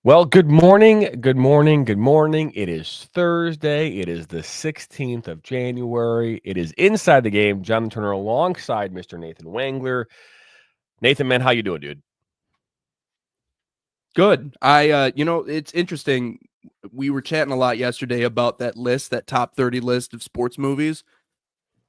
Well, good morning, good morning, good morning. It is Thursday. It is the 16th of January. It is Inside the Game. Jonathan Turner alongside Mr. Nathan Wangler. Nathan, man, how you doing, dude? Good. It's interesting. We were chatting a lot yesterday about that list, that top 30 list of sports movies.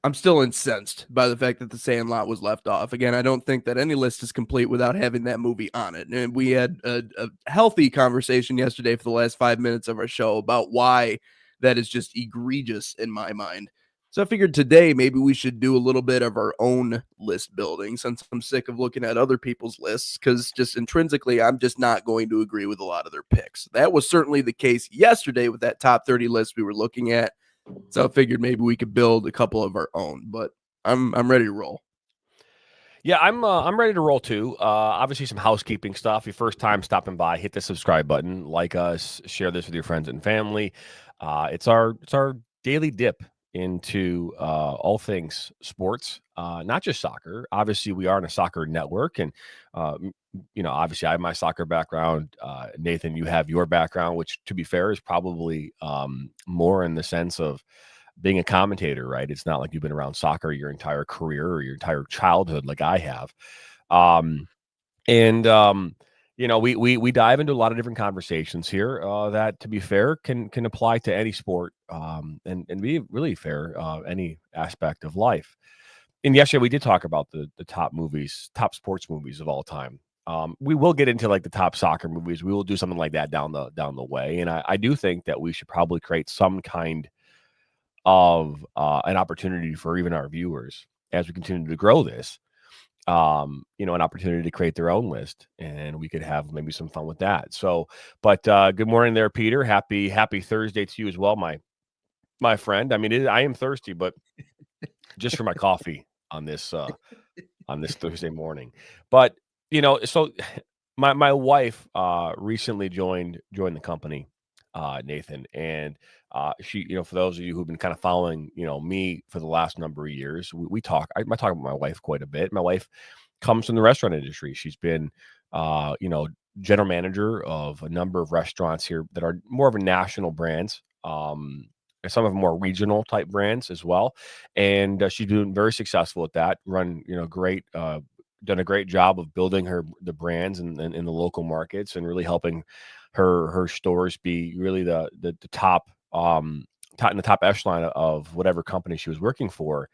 I'm still incensed by the fact that The Sandlot was left off. Again, I don't think that any list is complete without having that movie on it. And we had a healthy conversation yesterday for the last 5 minutes of our show about why that is just egregious in my mind. So I figured today maybe we should do a little bit of our own list building since I'm sick of looking at other people's lists because just intrinsically, I'm just not going to agree with a lot of their picks. That was certainly the case yesterday with that top 30 list we were looking at. So I figured maybe we could build a couple of our own, but I'm ready to roll. Yeah, I'm ready to roll too. Obviously, some housekeeping stuff. Your first time stopping by, hit the subscribe button, like us, share this with your friends and family. It's our daily dip into all things sports, not just soccer. Obviously, we are in a soccer network, and obviously, I have my soccer background. Nathan, you have your background, which, to be fair, is probably more in the sense of being a commentator, right? It's not like you've been around soccer your entire career or your entire childhood like I have. We dive into a lot of different conversations here that, to be fair, can apply to any sport and be really fair any aspect of life. And yesterday we did talk about the top movies, top sports movies of all time. We will get into like the top soccer movies. We will do something like that down the way. And I do think that we should probably create some kind of an opportunity for even our viewers as we continue to grow this, an opportunity to create their own list, and we could have maybe some fun with that. So, but good morning there, Peter. Happy Thursday to you as well, my friend. I mean, I am thirsty, but just for my coffee on this Thursday morning. But so my wife recently joined the company, Nathan, and she, for those of you who've been kind of following, me for the last number of years, we talk. I talk about my wife quite a bit. My wife comes from the restaurant industry. She's been, general manager of a number of restaurants here that are more of a national brands. And some of them more regional type brands as well. And she's been very successful at that. Great. Done a great job of building the brands in the local markets and really helping her stores be really the top in the top echelon of whatever company she was working for.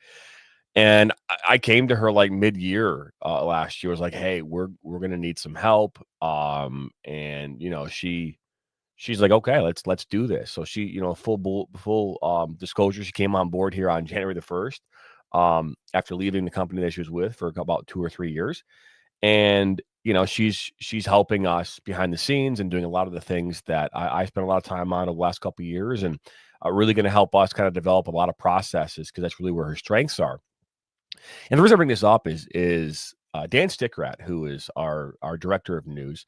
And I came to her like mid-year last year. I was like, hey, we're gonna need some help. And she's like, okay, let's do this. So she, full disclosure, she came on board here on January the 1st, after leaving the company that she was with for about 2 or 3 years. And, she's helping us behind the scenes and doing a lot of the things that I spent a lot of time on over the last couple of years, and really going to help us kind of develop a lot of processes because that's really where her strengths are. And the reason I bring this up is Dan Stickrat, who is our director of news,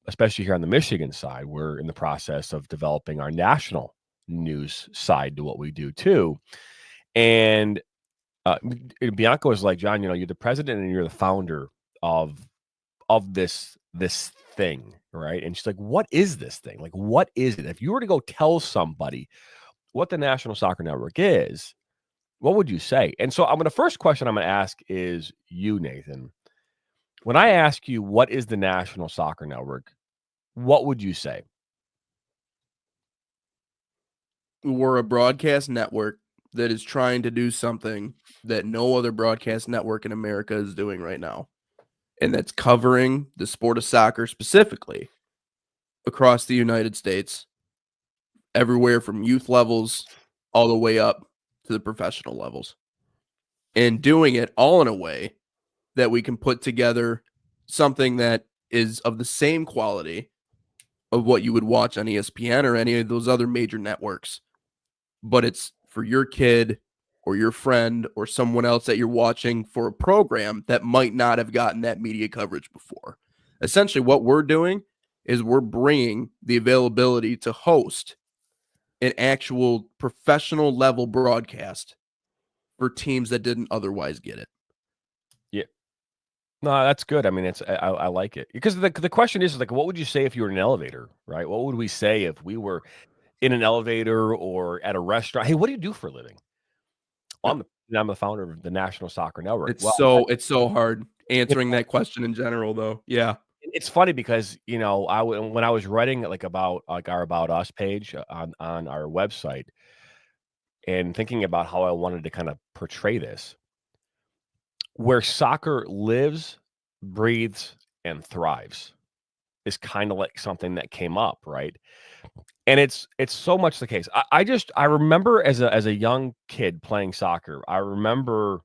especially here on the Michigan side. We're in the process of developing our national news side to what we do too. And Bianca was like, John, you're the president and you're the founder of this thing, right? And she's like, what is this thing? Like, what is it? If you were to go tell somebody what the National Soccer Network is, what would you say? And so the first question I'm going to ask is you, Nathan. When I ask you what is the National Soccer Network, what would you say? We're a broadcast network that is trying to do something that no other broadcast network in America is doing right now. And that's covering the sport of soccer specifically across the United States, everywhere from youth levels all the way up to the professional levels. And doing it all in a way that we can put together something that is of the same quality of what you would watch on ESPN or any of those other major networks. But it's for your kid or your friend or someone else that you're watching for a program that might not have gotten that media coverage before. Essentially, what we're doing is we're bringing the availability to host an actual professional level broadcast for teams that didn't otherwise get it. Yeah. No, that's good. I mean, I like it because the question is like, what would you say if you were in an elevator, right? What would we say if we were in an elevator or at a restaurant? Hey, what do you do for a living? Well, I'm the founder of the National Soccer Network. Well, It's so hard answering that question in general, though. Yeah. it's funny because when I was writing like about like our About Us page on our website and thinking about how I wanted to kind of portray this, where soccer lives, breathes, and thrives is kind of like something that came up, right? And it's so much the case. I remember as a young kid playing soccer, I remember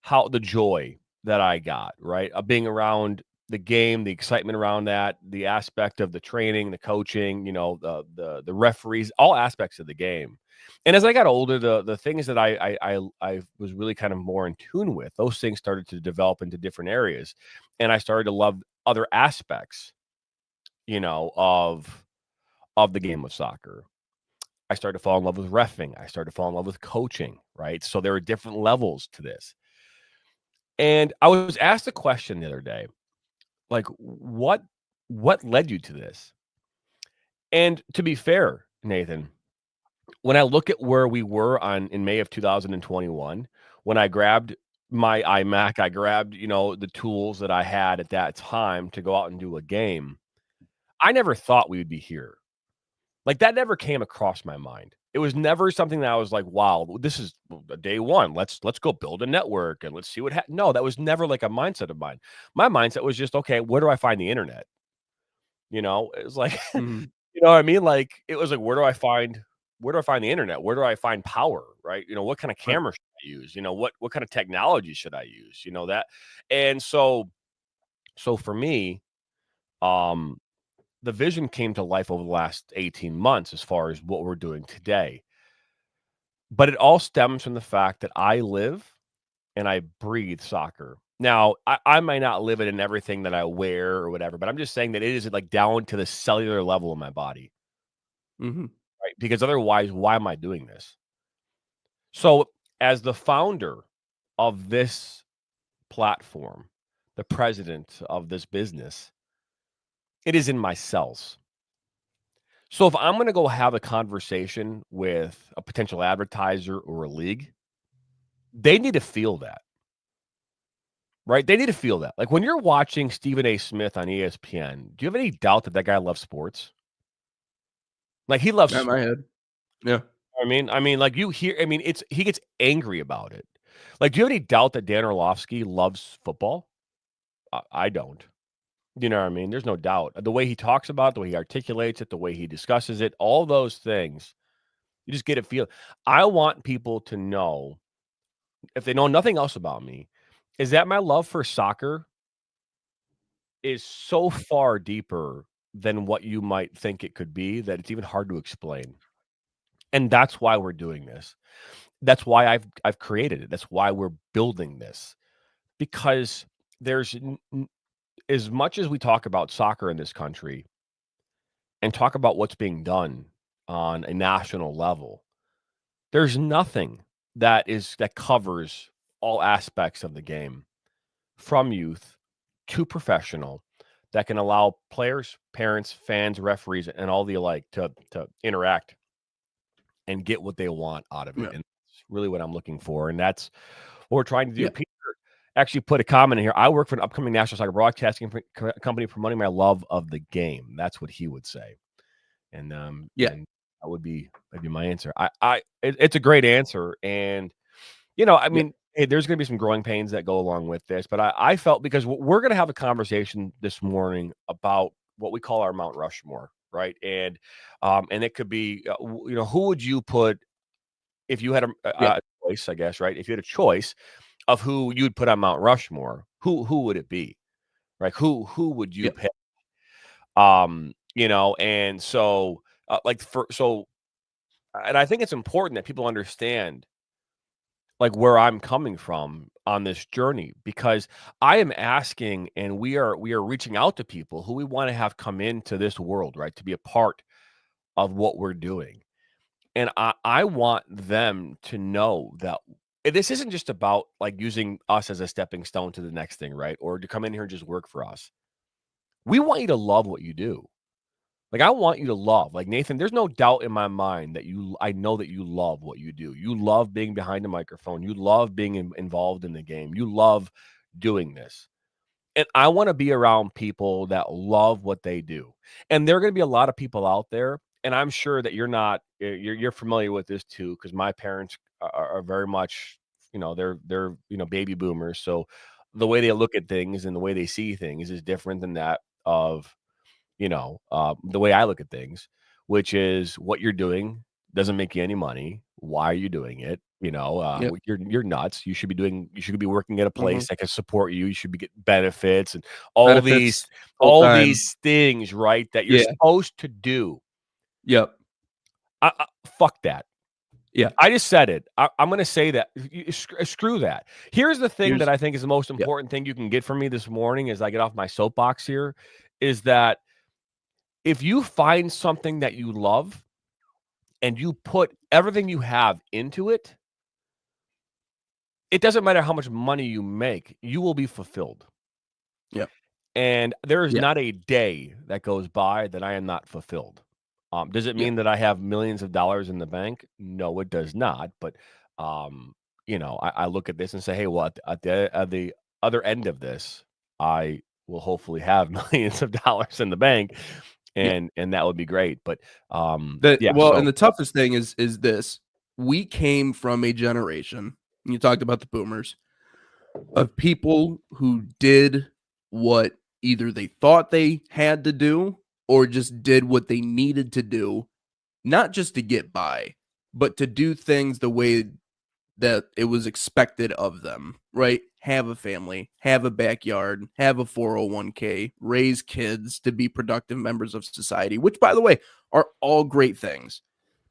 how the joy that I got, right? Of being around the game, the excitement around that, the aspect of the training, the coaching, the referees, all aspects of the game. And as I got older, the things that I was really kind of more in tune with, those things started to develop into different areas. And I started to love other aspects, of the game of soccer. I started to fall in love with reffing. I started to fall in love with coaching, right? So there are different levels to this. And I was asked a question the other day, like, what led you to this? And to be fair, Nathan, when I look at where we were in May of 2021, when I grabbed my iMac, I grabbed, the tools that I had at that time to go out and do a game. I never thought we would be here. Like, that never came across my mind. It was never something that I was like, "Wow, this is day one. Let's go build a network and let's see what No, that was never like a mindset of mine. My mindset was just, "Okay, where do I find the internet?" It was like, Mhm. you know what I mean? Like, it was like, where do I find the internet? Where do I find power, right? What kind of Right. camera should I use? What kind of technology should I use? That. And so for me, um the vision came to life over the last 18 months as far as what we're doing today. But it all stems from the fact that I live and I breathe soccer. Now, I might not live it in everything that I wear or whatever, but I'm just saying that it is like down to the cellular level of my body, Mhm. right? Because otherwise, why am I doing this? So, as the founder of this platform, the president of this business, it is in my cells. So if I'm going to go have a conversation with a potential advertiser or a league, they need to feel that, right? They need to feel that. Like when you're watching Stephen A. Smith on ESPN, do you have any doubt that that guy loves sports? Like he loves At my sports. head. Yeah. I mean, like you hear. I mean, he gets angry about it. Like, do you have any doubt that Dan Orlovsky loves football? I don't. You know what I mean? There's no doubt. The way he talks about it, the way he articulates it, the way he discusses it, all those things, you just get a feel. I want people to know, if they know nothing else about me, is that my love for soccer is so far deeper than what you might think it could be that it's even hard to explain. And that's why we're doing this. That's why I've created it. That's why we're building this. Because there's as much as we talk about soccer in this country and talk about what's being done on a national level, there's nothing that covers all aspects of the game from youth to professional that can allow players, parents, fans, referees, and all the alike to interact and get what they want out of it. Yeah. And that's really what I'm looking for. And that's what we're trying to do. Yeah. Peter actually put a comment in here. I work for an upcoming national soccer broadcasting company promoting my love of the game. That's what he would say. And Yeah. and that would be that'd be my answer. It's a great answer. And I Yeah. mean, hey, there's going to be some growing pains that go along with this, but I felt because we're going to have a conversation this morning about what we call our Mount Rushmore, right? And it could be, who would you put if you had Yeah. a choice, I guess, right? If you had a choice of who you'd put on Mount Rushmore, who would it be, right? Who would you Yeah. pick? And so like for so, and I think it's important that people understand like where I'm coming from on this journey, because I am asking, and we are reaching out to people who we want to have come into this world, right, to be a part of what we're doing. And I want them to know that this isn't just about like using us as a stepping stone to the next thing, right? Or to come in here and just work for us. We want you to love what you do. Like, I want you to love, like, Nathan, there's no doubt in my mind that I know that you love what you do. You love being behind the microphone. You love being involved in the game. You love doing this. And I want to be around people that love what they do. And there are going to be a lot of people out there. And I'm sure that you're familiar with this too, because my parents are very much, they're baby boomers. So the way they look at things and the way they see things is different than that of the way I look at things, which is what you're doing doesn't make you any money. Why are you doing it? Yep. You're nuts. You should be working at a Mhm. place that can support you. You should be getting benefits and all these Benefits full all time. these things, right? That you're Yeah. supposed to do. Yep. Fuck that. Yeah. I just said it. I'm going to say that. Screw that. Here's the thing that Here's I think is the most Yep. important thing you can get from me this morning as I get off my soapbox here is that if you find something that you love and you put everything you have into it, it doesn't matter how much money you make, you will be fulfilled. Yep. And there is Yeah. not a day that goes by that I am not fulfilled. Does it Yeah. mean that I have millions of dollars in the bank? No, it does not. But I look at this and say, hey, well, at the other end of this, I will hopefully have millions of dollars in the bank, Yeah. and that would be great. But yeah, And so the toughest thing is this. We came from a generation, and you talked about the boomers, of people who did what either they thought they had to do or just did what they needed to do, not just to get by, but to do things the way that it was expected of them, right? Have a family, have a backyard, have a 401k, raise kids to be productive members of society, which, by the way, are all great things.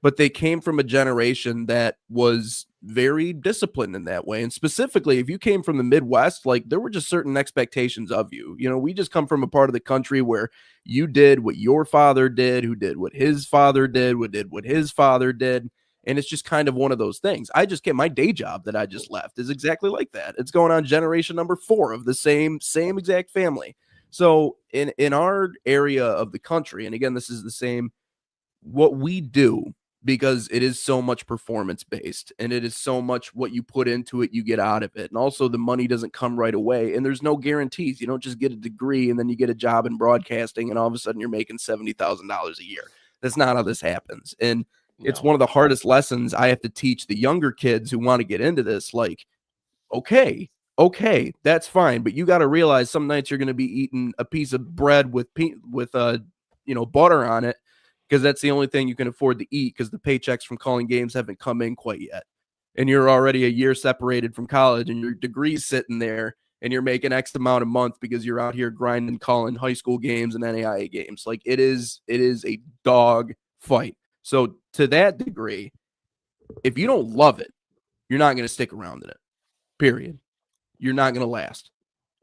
But they came from a generation that was very disciplined in that way. And specifically, if you came from the Midwest, like there were just certain expectations of you. You know, we just come from a part of the country where you did what your father did, who did what his father did, who did what his father did. And it's just kind of one of those things. I just get my day job that I just left is exactly like that. It's going on generation number 4 of the same exact family. So in our area of the country, and again, this is the same, what we do, because it is so much performance based and it is so much what you put into it, you get out of it. And also the money doesn't come right away and there's no guarantees. You don't just get a degree and then you get a job in broadcasting and all of a sudden you're making $70,000 a year. That's not how this happens. And it's no. one of the hardest lessons I have to teach the younger kids who want to get into this. Like, okay, that's fine, but you got to realize some nights you're going to be eating a piece of bread with butter on it, because that's the only thing you can afford to eat, because the paychecks from calling games haven't come in quite yet. And you're already a year separated from college and your degree's sitting there and you're making X amount a month because you're out here grinding, calling high school games and NAIA games. Like it is a dog fight. So to that degree, if you don't love it, you're not going to stick around in it, period. You're not going to last.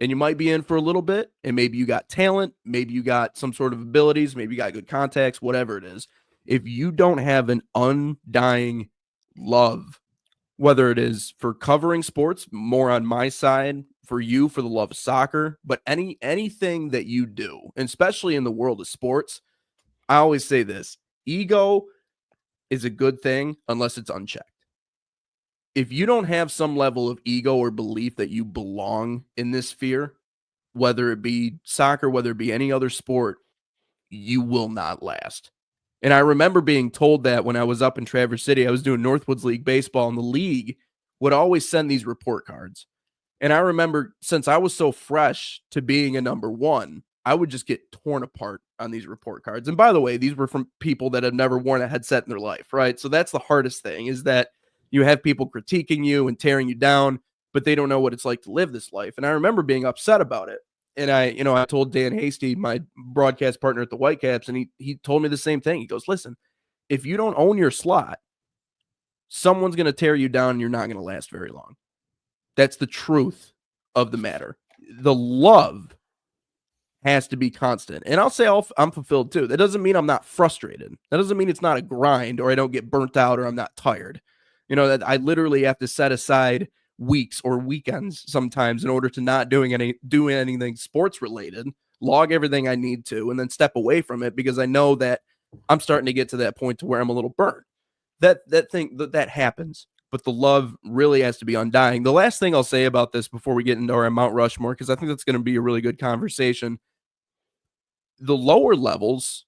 And you might be in for a little bit, and maybe you got talent, maybe you got some sort of abilities, maybe you got good contacts, whatever it is. If you don't have an undying love, whether it is for covering sports, more on my side, for you, for the love of soccer, but anything that you do, and especially in the world of sports, I always say this: ego is a good thing unless it's unchecked. If you don't have some level of ego or belief that you belong in this sphere, whether it be soccer, whether it be any other sport, you will not last. And I remember being told that when I was up in Traverse City. I was doing Northwoods League baseball, and the league would always send these report cards. And I remember, since I was so fresh to being a number one, I would just get torn apart on these report cards. And by the way, these were from people that have never worn a headset in their life, right? So that's the hardest thing, is that you have people critiquing you and tearing you down, but they don't know what it's like to live this life. And I remember being upset about it. And I told Dan Hasty, my broadcast partner at the Whitecaps, and he told me the same thing. He goes, listen, if you don't own your slot, someone's going to tear you down and you're not going to last very long. That's the truth of the matter. The love has to be constant. And I'll say I'm fulfilled too. That doesn't mean I'm not frustrated. That doesn't mean it's not a grind or I don't get burnt out or I'm not tired. You know, that I literally have to set aside weeks or weekends sometimes in order to not do anything sports related, log everything I need to, and then step away from it because I know that I'm starting to get to that point to where I'm a little burnt. That happens, but the love really has to be undying. The last thing I'll say about this before we get into our Mount Rushmore, because I think that's going to be a really good conversation. The lower levels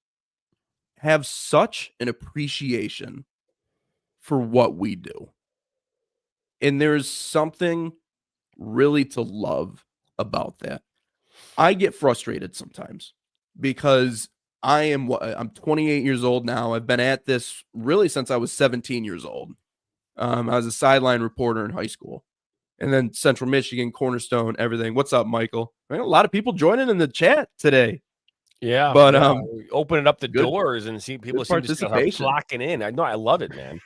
have such an appreciation for what we do. And there's something really to love about that. I get frustrated sometimes because I'm 28 years old now. I've been at this really since I was 17 years old. I was a sideline reporter in high school. And then Central Michigan, Cornerstone, everything. What's up, Michael? A lot of people joining in the chat today. Yeah, but opening up the doors and see people seem to start flocking in. I know, I love it, man.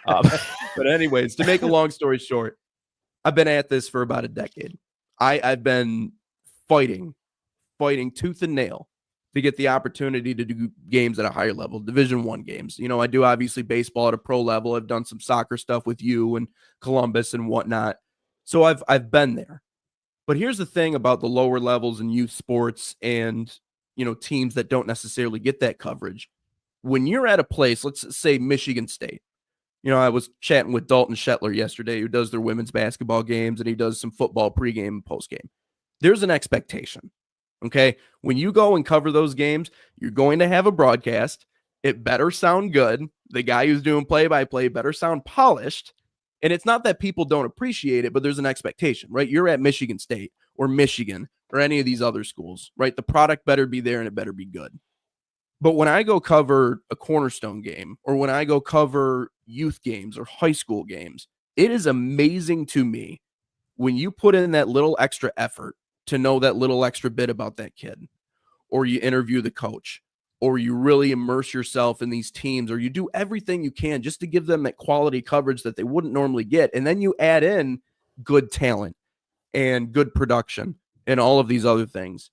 But anyways, to make a long story short, I've been at this for about a decade. I've been fighting tooth and nail to get the opportunity to do games at a higher level, Division I games. You know, I do obviously baseball at a pro level. I've done some soccer stuff with you and Columbus and whatnot. So I've been there. But here's the thing about the lower levels in youth sports and, you know, teams that don't necessarily get that coverage. When you're at a place, let's say Michigan State. You know, I was chatting with Dalton Shetler yesterday, who does their women's basketball games, and he does some football pregame and postgame. There's an expectation. Okay. When you go and cover those games, you're going to have a broadcast. It better sound good. The guy who's doing play-by-play better sound polished. And it's not that people don't appreciate it, but there's an expectation, right? You're at Michigan State or Michigan or any of these other schools, right? The product better be there and it better be good. But when I go cover a Cornerstone game or when I go cover youth games or high school games, it is amazing to me when you put in that little extra effort to know that little extra bit about that kid, or you interview the coach, or you really immerse yourself in these teams, or you do everything you can just to give them that quality coverage that they wouldn't normally get. And then you add in good talent and good production and all of these other things.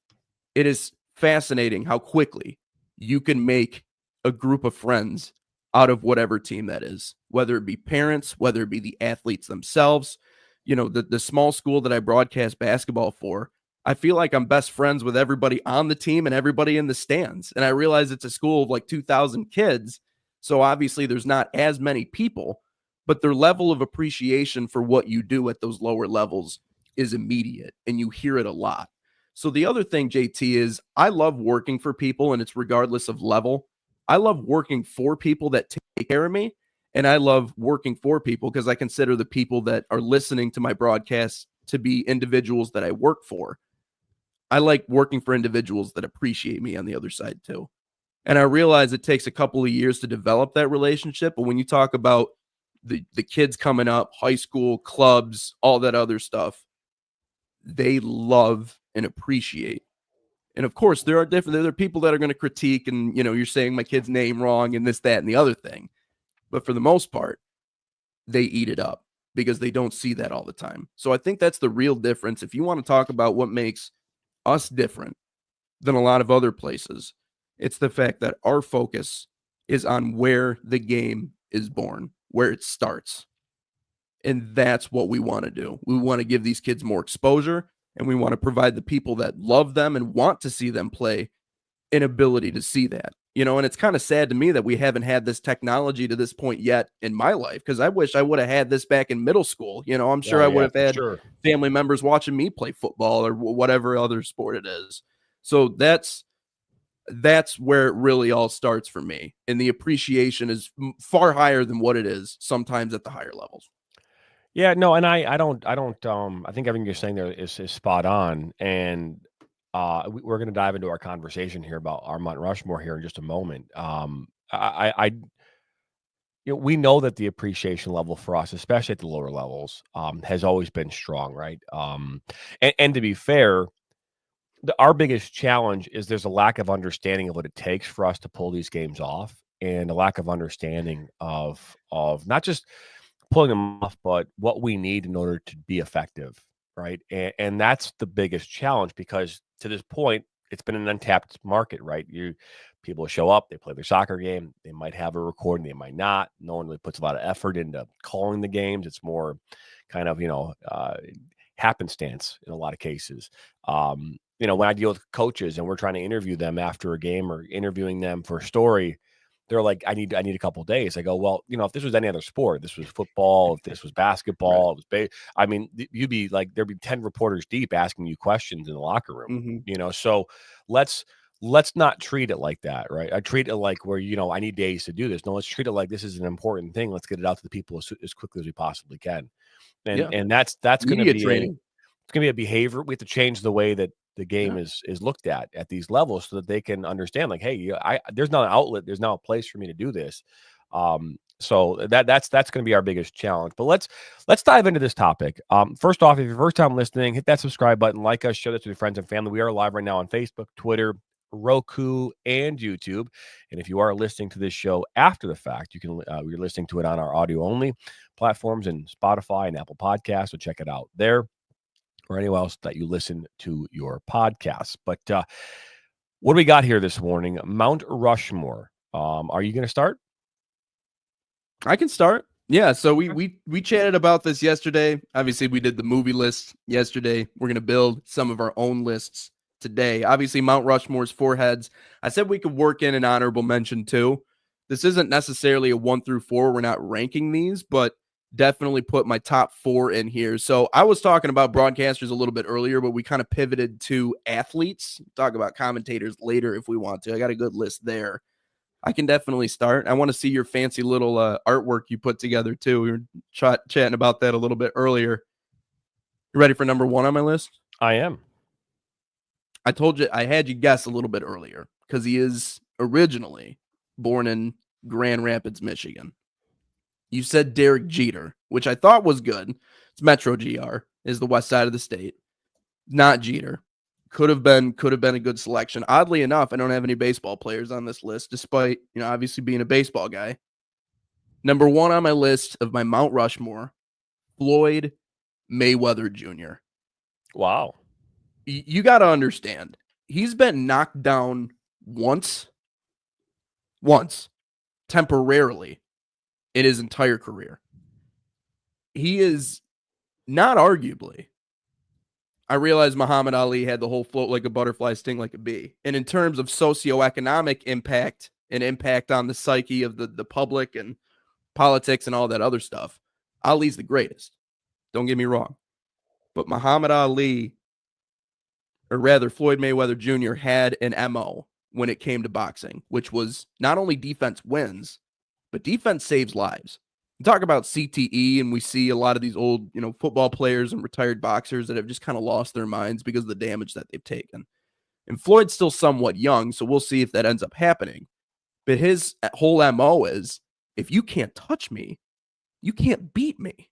It is fascinating how quickly you can make a group of friends out of whatever team that is, whether it be parents, whether it be the athletes themselves. You know, the small school that I broadcast basketball for, I feel like I'm best friends with everybody on the team and everybody in the stands. And I realize it's a school of like 2,000 kids. So obviously there's not as many people, but their level of appreciation for what you do at those lower levels is immediate, and you hear it a lot. So the other thing, JT, is I love working for people, and it's regardless of level. I love working for people that take care of me, and I love working for people because I consider the people that are listening to my broadcasts to be individuals that I work for. I like working for individuals that appreciate me on the other side too. And I realize it takes a couple of years to develop that relationship. But when you talk about the kids coming up, high school, clubs, all that other stuff, they love and appreciate. And of course, there are people that are going to critique and, you know, you're saying my kid's name wrong and this, that, and the other thing. But for the most part, they eat it up because they don't see that all the time. So I think that's the real difference. If you want to talk about what makes us different than a lot of other places, it's the fact that our focus is on where the game is born, where it starts. And that's what we want to do. We want to give these kids more exposure, and we want to provide the people that love them and want to see them play an ability to see that. You know, and it's kind of sad to me that we haven't had this technology to this point yet in my life, because I wish I would have had this back in middle school. You know, I'm sure I would have had family members watching me play football or whatever other sport it is. So that's where it really all starts for me. And the appreciation is far higher than what it is sometimes at the higher levels. Yeah, no, and I don't, I think everything you're saying there is spot on. And we're going to dive into our conversation here about our Mount Rushmore here in just a moment. You know, we know that the appreciation level for us, especially at the lower levels, has always been strong, right? And to be fair, our biggest challenge is there's a lack of understanding of what it takes for us to pull these games off, and a lack of understanding of not just pulling them off, but what we need in order to be effective, right? And that's the biggest challenge, because to this point, it's been an untapped market, right? People show up, they play their soccer game, they might have a recording, they might not. No one really puts a lot of effort into calling the games. It's more kind of, happenstance in a lot of cases. When I deal with coaches and we're trying to interview them after a game or interviewing them for a story, they're like, I need a couple of days. I go, well, if this was any other sport, this was football, if this was basketball, Right. it was you'd be like, there'd be 10 reporters deep asking you questions in the locker room, Mm-hmm. So let's not treat it like that, right? I treat it like where, I need days to do this. No, let's treat it like this is an important thing. Let's get it out to the people as quickly as we possibly can. Yeah. And that's going to Media be training. it's going to be a behavior. We have to change the way that the game Yeah. is looked at these levels, so that they can understand, like, hey, there's not an outlet, there's now a place for me to do this. So that's going to be our biggest challenge. But let's dive into this topic. First off, if you're first time listening, hit that subscribe button, like us, share this with your friends and family. We are live right now on Facebook, Twitter, Roku, and YouTube. And if you are listening to this show after the fact, you can you're listening to it on our audio only platforms and Spotify and Apple Podcasts. So check it out there, or anywhere else that you listen to your podcasts. But what do we got here this morning? Mount Rushmore. Are you going to start? I can start. Yeah, so we chatted about this yesterday. Obviously, we did the movie list yesterday. We're going to build some of our own lists today. Obviously, Mount Rushmore's 4 heads. I said we could work in an honorable mention too. This isn't necessarily a 1 through 4. We're not ranking these, but definitely put my top 4 in here. So I was talking about broadcasters a little bit earlier, but we kind of pivoted to athletes. Talk about commentators later if we want to. I got a good list there. I can definitely start. I want to see your fancy little artwork you put together too. We were chatting about that a little bit earlier. You ready for number 1 on my list? I am. I told you, I had you guess a little bit earlier because he is originally born in Grand Rapids, Michigan. You said Derek Jeter, which I thought was good. It's Metro GR, is the west side of the state. Not Jeter. Could have been a good selection. Oddly enough, I don't have any baseball players on this list, despite, obviously being a baseball guy. Number 1 on my list of my Mount Rushmore, Floyd Mayweather Jr. Wow. You got to understand, he's been knocked down once, temporarily in his entire career. He is not arguably. I realize Muhammad Ali had the whole float like a butterfly, sting like a bee. And in terms of socioeconomic impact and impact on the psyche of the public and politics and all that other stuff, Ali's the greatest. Don't get me wrong. But Muhammad Ali, or rather Floyd Mayweather Jr., had an MO when it came to boxing, which was not only defense wins, but defense saves lives. We talk about CTE, and we see a lot of these old, football players and retired boxers that have just kind of lost their minds because of the damage that they've taken. And Floyd's still somewhat young, so we'll see if that ends up happening. But his whole MO is, if you can't touch me, you can't beat me.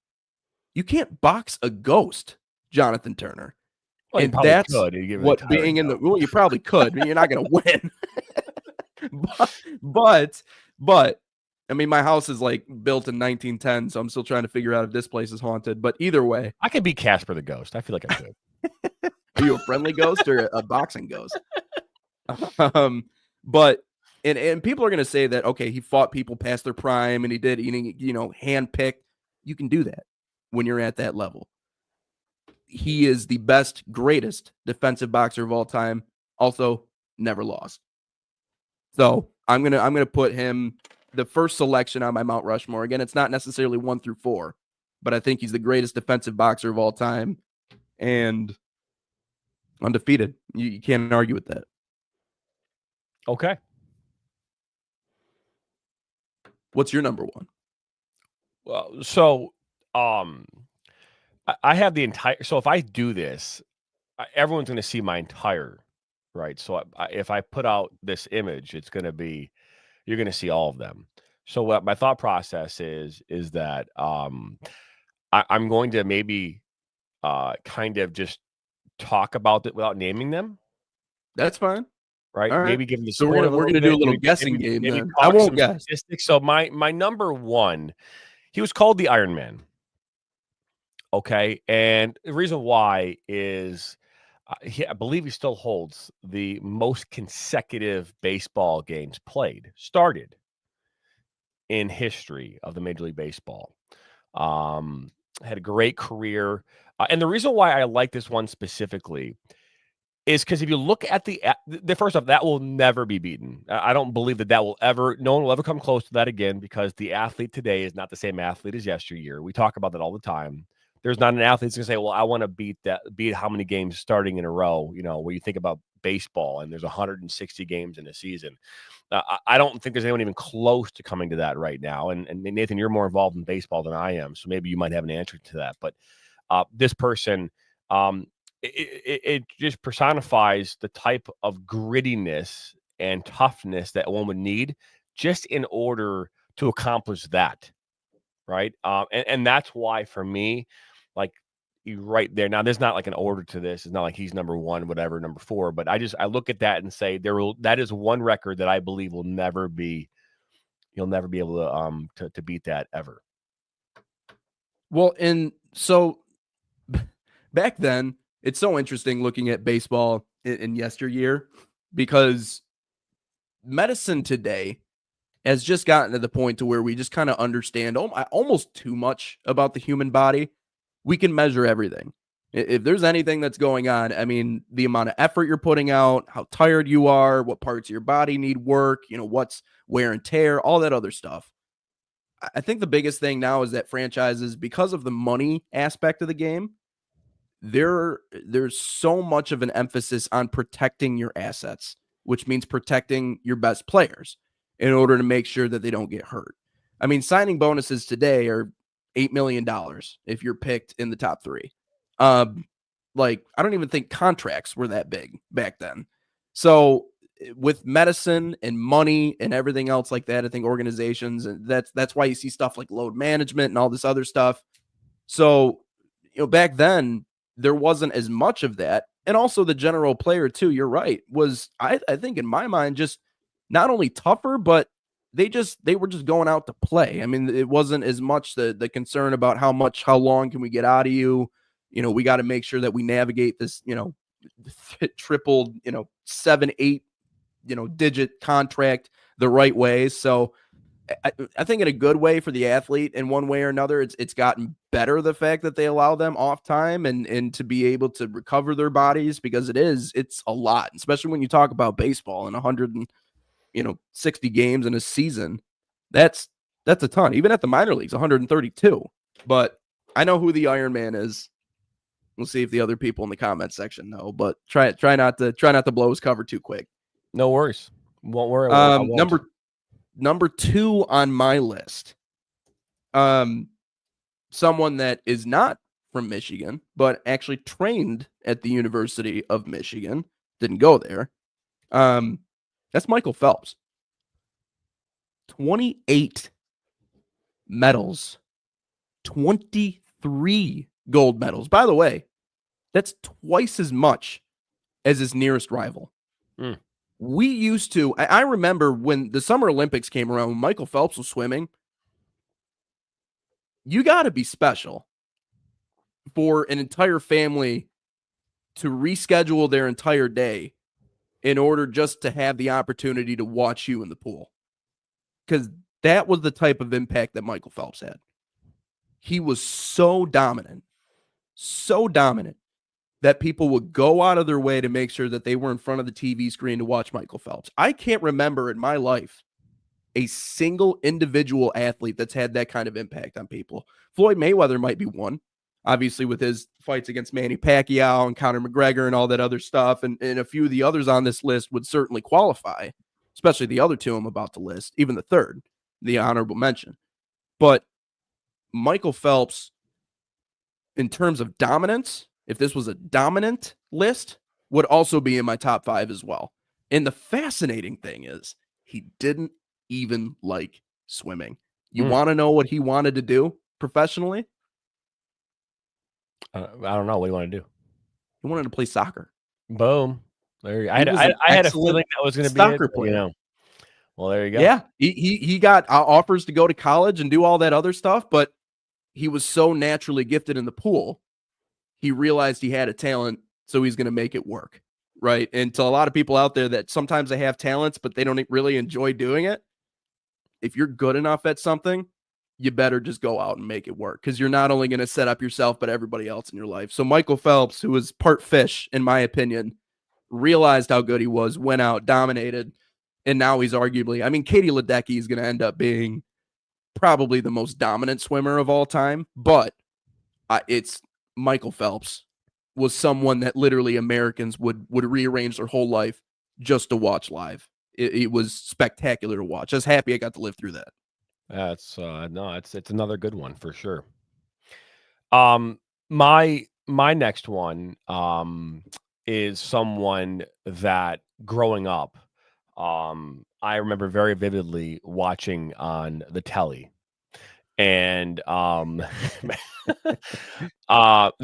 You can't box a ghost, Jonathan Turner. Well, and that's what being in the, well, you probably could, but you're not going to win. but I mean, my house is like built in 1910, so I'm still trying to figure out if this place is haunted. But either way, I could be Casper the Ghost. I feel like I could. Are you a friendly ghost or a boxing ghost? But people are going to say that, okay, he fought people past their prime and he did eating, handpicked. You can do that when you're at that level. He is the best, greatest defensive boxer of all time. Also, never lost. So I'm gonna put him the first selection on my Mount Rushmore. Again, it's not necessarily 1 through 4, but I think he's the greatest defensive boxer of all time and undefeated. You can't argue with that. Okay. What's your number 1? Well, so I have the entire. So if I do this, everyone's going to see my entire. Right. So if I put out this image, it's going to be, you're going to see all of them. So what my thought process is that I'm going to maybe kind of just talk about it without naming them. That's fine. Right. All right. Maybe give them the so we're gonna do a little guessing game. Then I won't guess. Statistics. So my number 1, He was called the Iron Man. Okay, and the reason why is I believe he still holds the most consecutive baseball games started in history of the Major League Baseball. Had a great career, and the reason why I like this one specifically is because if you look at the first off, that will never be beaten. I don't believe that will ever. No one will ever come close to that again because the athlete today is not the same athlete as yesteryear. We talk about that all the time. There's not an athlete that's gonna say, "Well, I want to beat how many games starting in a row." You know, where you think about baseball and there's 160 games in a season. I don't think there's anyone even close to coming to that right now. And Nathan, you're more involved in baseball than I am, so maybe you might have an answer to that. But this person, it just personifies the type of grittiness and toughness that one would need just in order to accomplish that, right? And that's why for me, like right there. Now, there's not like an order to this. It's not like he's number one, whatever, number four. But I look at that and say that is one record that I believe you'll never be able to beat that ever. Well, and so back then, it's so interesting looking at baseball in yesteryear because medicine today has just gotten to the point to where we just kind of understand almost too much about the human body. We can measure everything. If there's anything that's going on, I mean, the amount of effort you're putting out, how tired you are, what parts of your body need work, what's wear and tear, all that other stuff. I think the biggest thing now is that franchises, because of the money aspect of the game, there's so much of an emphasis on protecting your assets, which means protecting your best players in order to make sure that they don't get hurt. I mean, signing bonuses today are $8 million if you're picked in the top 3. Like, I don't even think contracts were that big back then. So with medicine and money and everything else like that, I think organizations, and that's why you see stuff like load management and all this other stuff. So, back then there wasn't as much of that. And also the general player too, you're right, was I think in my mind just not only tougher, but they were just going out to play. I mean, it wasn't as much the concern about how long can we get out of you. We got to make sure that we navigate this, tripled, 7, 8, digit contract the right way. So I think in a good way for the athlete in one way or another, it's gotten better, the fact that they allow them off time and to be able to recover their bodies, because it's a lot, especially when you talk about baseball and 160 games in a season. That's a ton. Even at the minor leagues, 132. But I know who the Iron Man is. We'll see if the other people in the comment section know, but try not to blow his cover too quick. No worries. Won't worry. Number 2 on my list. Someone that is not from Michigan, but actually trained at the University of Michigan. Didn't go there. That's Michael Phelps. 28 medals. 23 gold medals. By the way, that's twice as much as his nearest rival. We used to, I remember when the Summer Olympics came around, when Michael Phelps was swimming, you got to be special for an entire family to reschedule their entire day in order just to have the opportunity to watch you in the pool. Because that was the type of impact that Michael Phelps had. He was so dominant that people would go out of their way to make sure that they were in front of the TV screen to watch Michael Phelps. I can't remember in my life a single individual athlete that's had that kind of impact on people. Floyd Mayweather might be one, obviously, with his fights against Manny Pacquiao and Conor McGregor and all that other stuff. And a few of the others on this list would certainly qualify, especially the other two I'm about to list, even the third, the honorable mention. But Michael Phelps, in terms of dominance, if this was a dominant list, would also be in my top 5 as well. And the fascinating thing is he didn't even like swimming. You want to know what he wanted to do professionally? I don't know. What do you want to do? He wanted to play soccer. Boom. There you go. I had a feeling that was going to be soccer player. Well, there you go. Yeah, he got offers to go to college and do all that other stuff, but he was so naturally gifted in the pool. He realized he had a talent, so he's going to make it work, right? And to a lot of people out there that sometimes they have talents, but they don't really enjoy doing it, if you're good enough at something, you better just go out and make it work, because you're not only going to set up yourself, but everybody else in your life. So Michael Phelps, who was part fish, in my opinion, realized how good he was, went out, dominated, and now he's arguably, I mean, Katie Ledecky is going to end up being probably the most dominant swimmer of all time, but it's Michael Phelps was someone that literally Americans would rearrange their whole life just to watch live. It was spectacular to watch. I was happy I got to live through that. That's no, it's another good one for sure. My next one is someone that growing up, I remember very vividly watching on the telly. And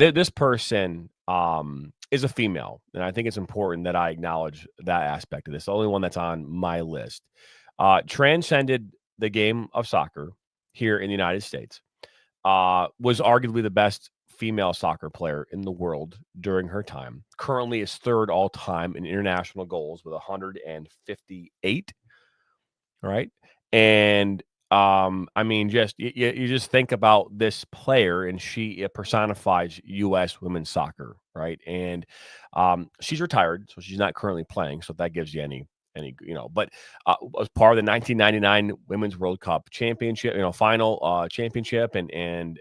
this person is a female, and I think it's important that I acknowledge that aspect of this. The only one that's on my list transcended the game of soccer here in the United States. Was arguably the best female soccer player in the world during her time. Currently is third all time in international goals with 158. Right. And I mean, just you just think about this player, and she personifies U.S. women's soccer, right? And she's retired, so she's not currently playing. So if that gives you any, but was part of the 1999 Women's World Cup championship, final championship, and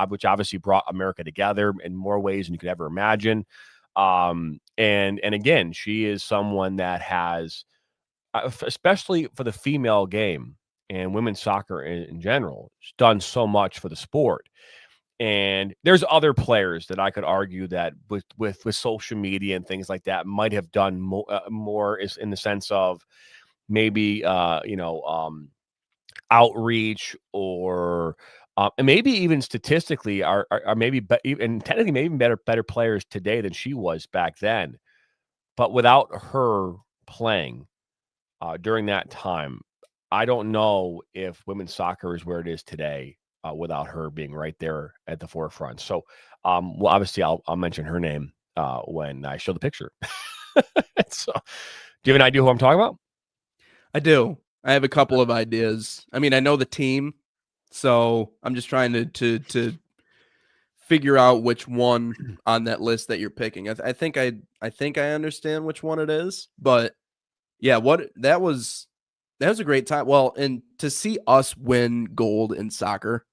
which obviously brought America together in more ways than you could ever imagine. And again, she is someone that has, especially for the female game and women's soccer in general, it's done so much for the sport. And there's other players that I could argue that with social media and things like that might have done more is in the sense of maybe outreach, or and maybe even statistically are maybe and technically maybe better players today than she was back then. But without her playing during that time, I don't know if women's soccer is where it is today without her being right there at the forefront. So, well, obviously, I'll mention her name when I show the picture. So, do you have an idea who I'm talking about? I do. I have a couple of ideas. I mean, I know the team, so I'm just trying to figure out which one on that list that you're picking. I think I understand which one it is, but yeah, that was a great time. Well, and to see us win gold in soccer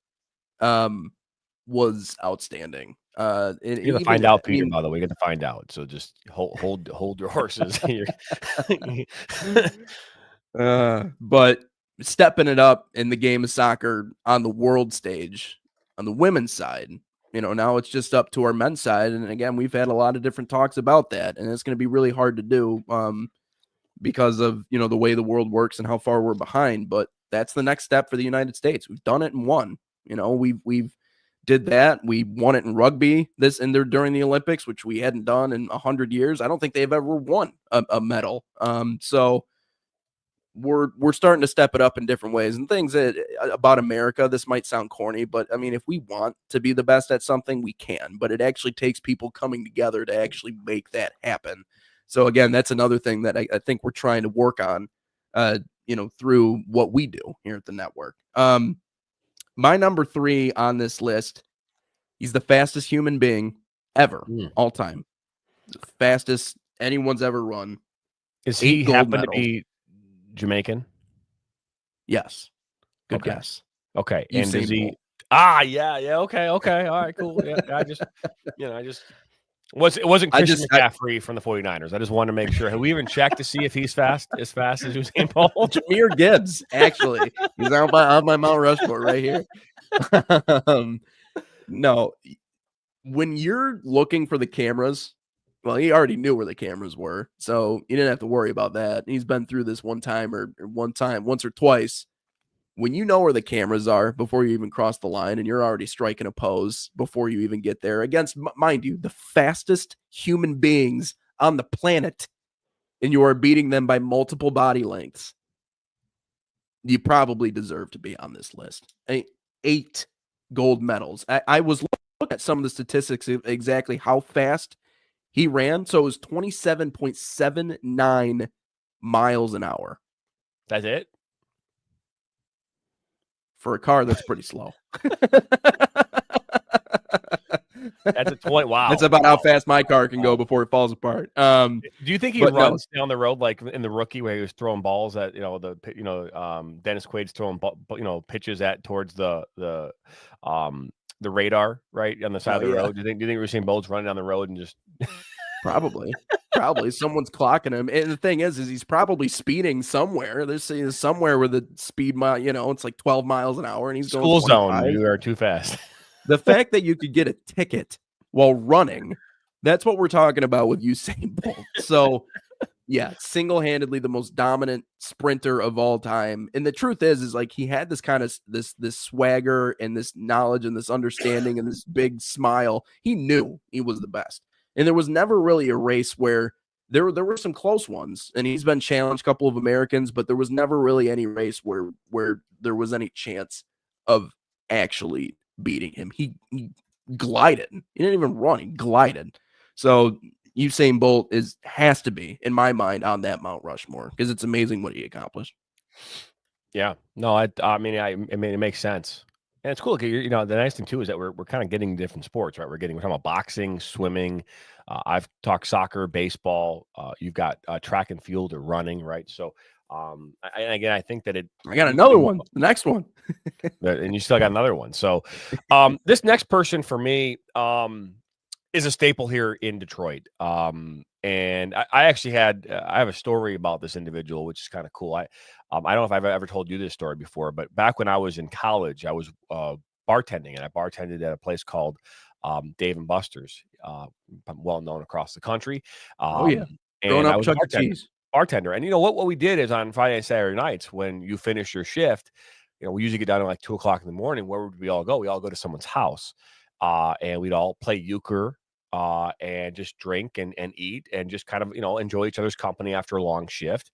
was outstanding. You're gonna find out, Peter. By the way, you're gonna find out. So just hold your horses. But stepping it up in the game of soccer on the world stage, on the women's side, now it's just up to our men's side. And again, we've had a lot of different talks about that, and it's going to be really hard to do because of the way the world works and how far we're behind. But that's the next step for the United States. We've done it and won. We've did that. We won it in rugby during the Olympics, which we hadn't done in 100 years. I don't think they've ever won a medal. So we're starting to step it up in different ways. And things about America, this might sound corny, but I mean, if we want to be the best at something, we can. But it actually takes people coming together to actually make that happen. So again, that's another thing that I think we're trying to work on, through what we do here at the network. My number 3 on this list, he's the fastest human being ever, all time. The fastest anyone's ever run. Is he happen to be Jamaican? Yes. Good guess. Okay. And does he? Yeah. Okay. All right. Cool. Yeah. It wasn't Christian McCaffrey from the 49ers. I just wanted to make sure. Have we even checked to see if he's as fast as Usain Bolt? Jahmyr Gibbs, actually. He's on my Mount Rushmore right here. No. When you're looking for the cameras, well, he already knew where the cameras were, so you didn't have to worry about that. He's been through this once or twice. When you know where the cameras are before you even cross the line, and you're already striking a pose before you even get there against, mind you, the fastest human beings on the planet, and you are beating them by multiple body lengths. you probably deserve to be on this list. 8 gold medals. I was looking at some of the statistics of exactly how fast he ran. So it was 27.79 miles an hour. That's it? For a car, that's pretty slow. That's a 20. Wow. That's about how fast my car can go before it falls apart. Do you think he but no. runs down the road like in The Rookie, where he was throwing balls at Dennis Quaid's throwing pitches towards the radar right on the side of the road? Do you think Usain Bolt's running down the road and just probably someone's clocking him? And the thing is he's probably speeding somewhere. There's somewhere where the speed mile, it's like 12 miles an hour, and he's school going zone. You are too fast. The fact that you could get a ticket while running, that's what we're talking about with Usain Bolt. So, yeah, single-handedly the most dominant sprinter of all time. And the truth is like he had this kind of this swagger and this knowledge and this understanding and this big smile. He knew he was the best. And there was never really a race where there were some close ones, and he's been challenged a couple of Americans, but there was never really any race where there was any chance of actually beating him. He glided. He didn't even run. He glided. So Usain Bolt has to be, in my mind, on that Mount Rushmore, because it's amazing what he accomplished. Yeah. No, I mean, it makes sense. And it's cool. The nice thing too is that we're kind of getting different sports, right? We're talking about boxing, swimming. I've talked soccer, baseball. You've got track and field or running, right? So, again, I think that I got another one. The next one, and you still got another one. So, this next person for me is a staple here in Detroit. And I actually I have a story about this individual, which is kind of cool. I don't know if I've ever told you this story before, but back when I was in college, I was bartending, and I bartended at a place called Dave and Buster's, well known across the country. And I was bartender. And what we did is on Friday and Saturday nights, when you finish your shift, we usually get down at like 2:00 in the morning. Where would we all go? We all go to someone's house, and we'd all play euchre. And just drink and eat and just kind of, enjoy each other's company after a long shift.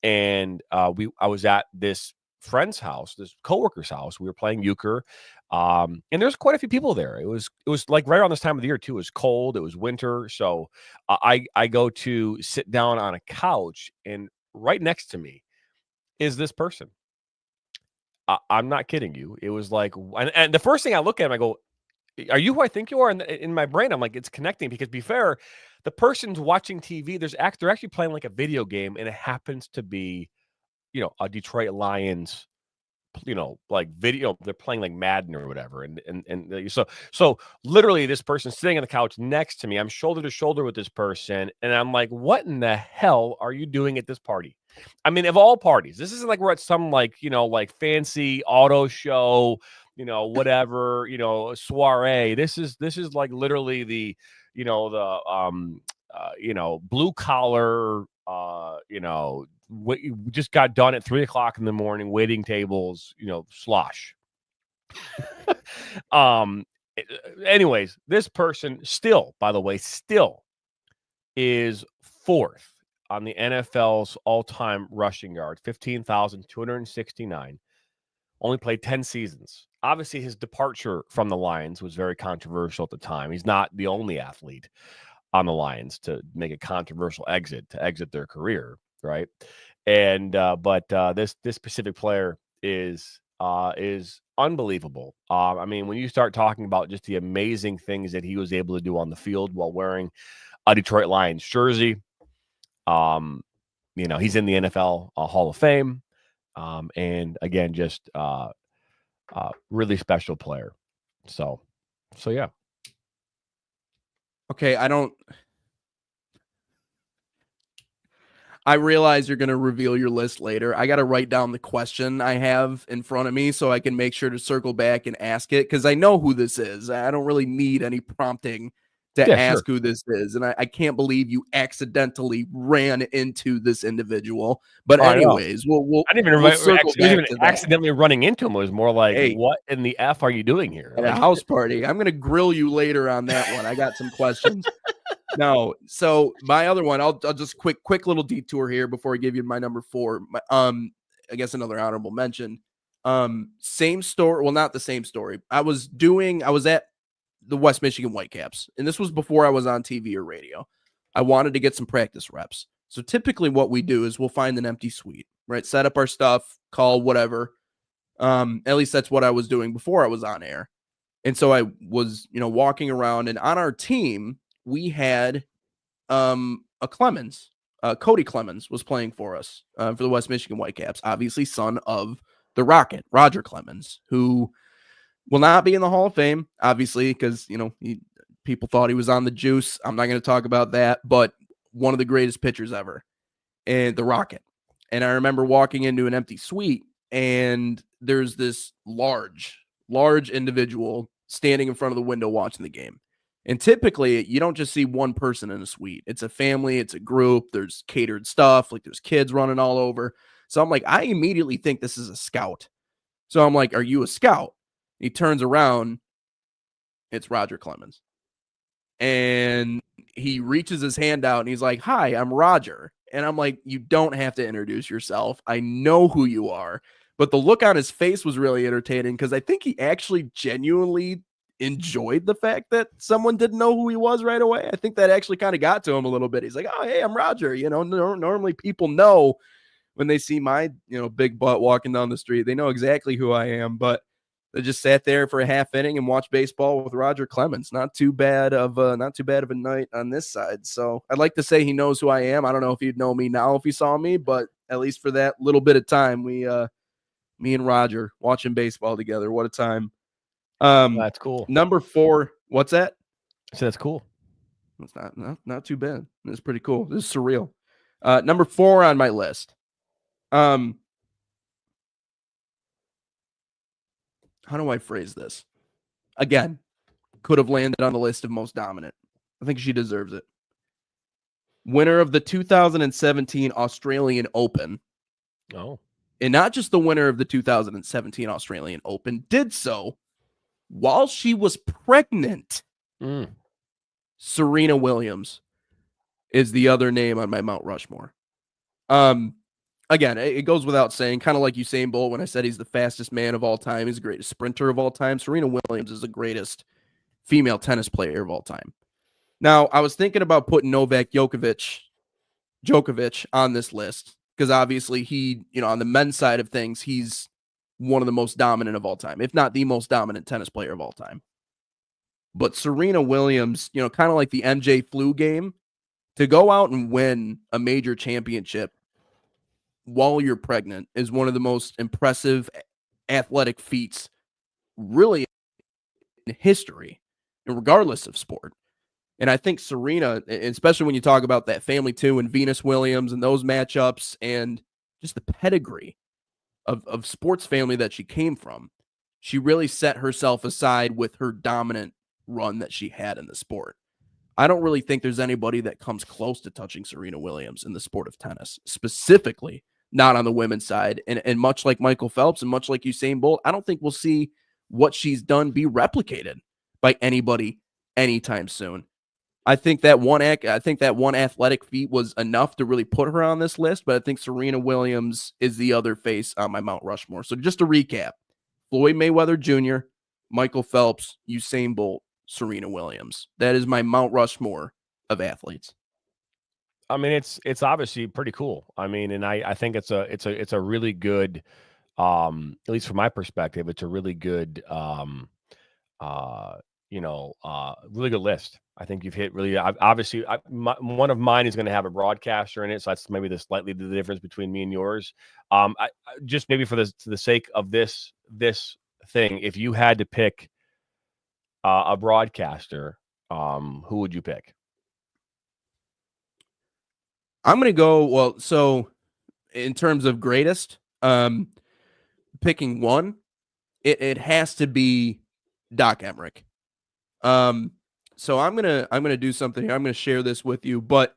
And I was at this friend's house, this coworker's house. We were playing euchre. And there's quite a few people there. It was like right around this time of the year too. It was cold. It was winter. So I go to sit down on a couch, and right next to me is this person. I'm not kidding you. It was like, and the first thing I look at him, I go, are you who I think you are? And in my brain, I'm like, it's connecting, because, be fair, the person's watching TV. They're actually playing like a video game, and it happens to be, a Detroit Lions, like video. They're playing like Madden or whatever. And so literally, this person's sitting on the couch next to me. I'm shoulder to shoulder with this person, and I'm like, what in the hell are you doing at this party? I mean, of all parties, this isn't like we're at some like fancy auto show. Whatever, soiree. This is like literally the, blue collar, we just got done at 3:00 in the morning, waiting tables, slosh. Anyways, this person still, by the way, is 4th on the NFL's all-time rushing yard, 15,269. Only played 10 seasons. Obviously, his departure from the Lions was very controversial at the time. He's not the only athlete on the Lions to make a controversial exit their career, right? And but this specific player is unbelievable. I mean, when you start talking about just the amazing things that he was able to do on the field while wearing a Detroit Lions jersey, he's in the NFL Hall of Fame. And again, just really special player. So yeah. Okay, I realize you're going to reveal your list later. I got to write down the question I have in front of me so I can make sure to circle back and ask it, because I know who this is. I don't really need any prompting to ask who this is. And I can't believe you accidentally ran into this individual. But anyways, I didn't even accidentally running into him. It was more like, hey, what in the F are you doing here? At a house party. I'm going to grill you later on that one. I got some questions. No. So my other one, I'll just quick little detour here before I give you my number 4. I guess another honorable mention. Same story. Well, not the same story. I was at the West Michigan Whitecaps, and this was before I was on TV or radio. I wanted to get some practice reps. So typically what we do is we'll find an empty suite, right? Set up our stuff, call whatever. At least that's what I was doing before I was on air. And so I was, walking around, and on our team, we had a Clemens. Cody Clemens was playing for us for the West Michigan Whitecaps, obviously son of the Rocket, Roger Clemens, who will not be in the Hall of Fame, obviously, because, people thought he was on the juice. I'm not going to talk about that, but one of the greatest pitchers ever, and the Rocket. And I remember walking into an empty suite, and there's this large individual standing in front of the window watching the game. And typically, you don't just see one person in a suite. It's a family, it's a group, there's catered stuff, like there's kids running all over. So I'm like, I immediately think this is a scout. So I'm like, are you a scout? He turns around, it's Roger Clemens. And he reaches his hand out and he's like, "Hi, I'm Roger." And I'm like, you don't have to introduce yourself. I know who you are. But the look on his face was really entertaining because I think he actually genuinely enjoyed the fact that someone didn't know who he was right away. I think that actually kind of got to him a little bit. He's like, "Oh, hey, I'm Roger." Normally people know when they see my, big butt walking down the street, they know exactly who I am. But they just sat there for a half inning and watched baseball with Roger Clemens. Not too bad of a night on this side. So I'd like to say he knows who I am. I don't know if he'd know me now if he saw me, but at least for that little bit of time, me and Roger watching baseball together. What a time. That's cool. Number 4. What's that? So that's cool. It's not too bad. It's pretty cool. This is surreal. Number 4 on my list. How do I phrase this? Again, could have landed on the list of most dominant. I think she deserves it. Winner of the 2017 Australian Open. Oh. And not just the winner of the 2017 Australian Open, did so while she was pregnant. Serena Williams is the other name on my Mount Rushmore. Again, it goes without saying, kind of like Usain Bolt when I said he's the fastest man of all time, he's the greatest sprinter of all time. Serena Williams is the greatest female tennis player of all time. Now, I was thinking about putting Novak Djokovic on this list because obviously he, on the men's side of things, he's one of the most dominant of all time, if not the most dominant tennis player of all time. But Serena Williams, kind of like the MJ flu game, to go out and win a major championship while you're pregnant is one of the most impressive athletic feats really in history, and regardless of sport. And I think Serena, especially when you talk about that family too, and Venus Williams and those matchups and just the pedigree of sports family that she came from, she really set herself aside with her dominant run that she had in the sport. I don't really think there's anybody that comes close to touching Serena Williams in the sport of tennis, specifically not on the women's side. And much like Michael Phelps and much like Usain Bolt, I don't think we'll see what she's done be replicated by anybody anytime soon. I think that one athletic feat was enough to really put her on this list, but I think Serena Williams is the other face on my Mount Rushmore. So just to recap, Floyd Mayweather Jr., Michael Phelps, Usain Bolt, Serena Williams. That is my Mount Rushmore of athletes. I mean, it's obviously pretty cool. I mean, and I think it's a really good, at least from my perspective, it's a really good, really good list. I think you've hit really, obviously, one of mine is going to have a broadcaster in it. So that's maybe slightly the difference between me and yours. I just maybe for the sake of this thing, if you had to pick a broadcaster, who would you pick? I'm going to go, so in terms of greatest, picking one, it has to be Doc Emrick. So I'm gonna do something here. I'm gonna share this with you. But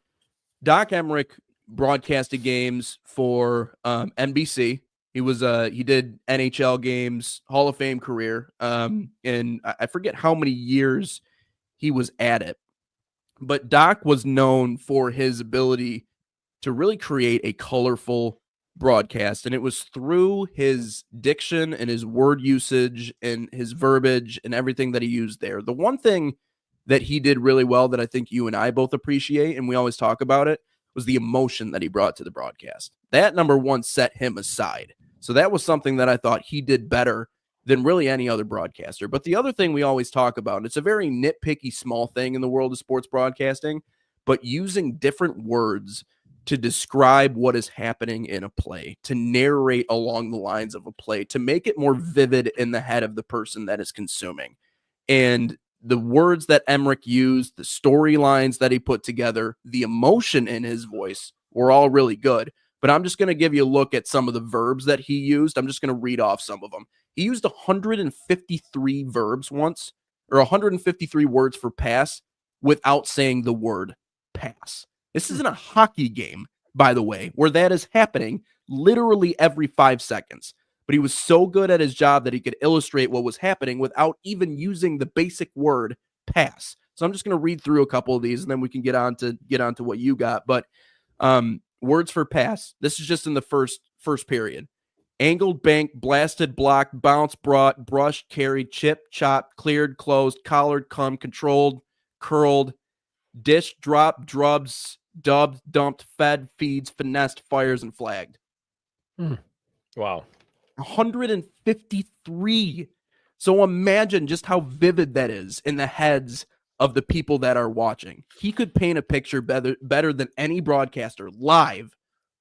Doc Emrick broadcasted games for NBC. He did NHL games, Hall of Fame career. And I forget how many years he was at it. But Doc was known for his ability to really create a colorful broadcast, and it was through his diction and his word usage and his verbiage and everything that he used there. The one thing that he did really well that I think you and I both appreciate, and we always talk about it, was the emotion that he brought to the broadcast. That, number one, set him aside. So that was something that I thought he did better than really any other broadcaster. But the other thing we always talk about, and it's a very nitpicky small thing in the world of sports broadcasting, but using different words to describe what is happening in a play, to narrate along the lines of a play, to make it more vivid in the head of the person that is consuming. And the words that Emmerich used, the storylines that he put together, the emotion in his voice were all really good. But I'm just going to give you a look at some of the verbs that he used. I'm just going to read off some of them. He used 153 verbs once, or 153 words for pass without saying the word pass. This isn't a hockey game, by the way, where that is happening literally every 5 seconds. But he was so good at his job that he could illustrate what was happening without even using the basic word pass. So I'm just going to read through a couple of these and then we can get on to what you got. But words for pass. This is just in the first period. Angled, bank, blasted, blocked, bounce, brought, brushed, carried, chipped, chopped, cleared, closed, collared, come, controlled, curled, dished, dropped, drubs, dubbed, dumped, fed, feeds, finessed, fires, and flagged. Wow. 153. So imagine just how vivid that is in the heads of the people that are watching. He could paint a picture better than any broadcaster live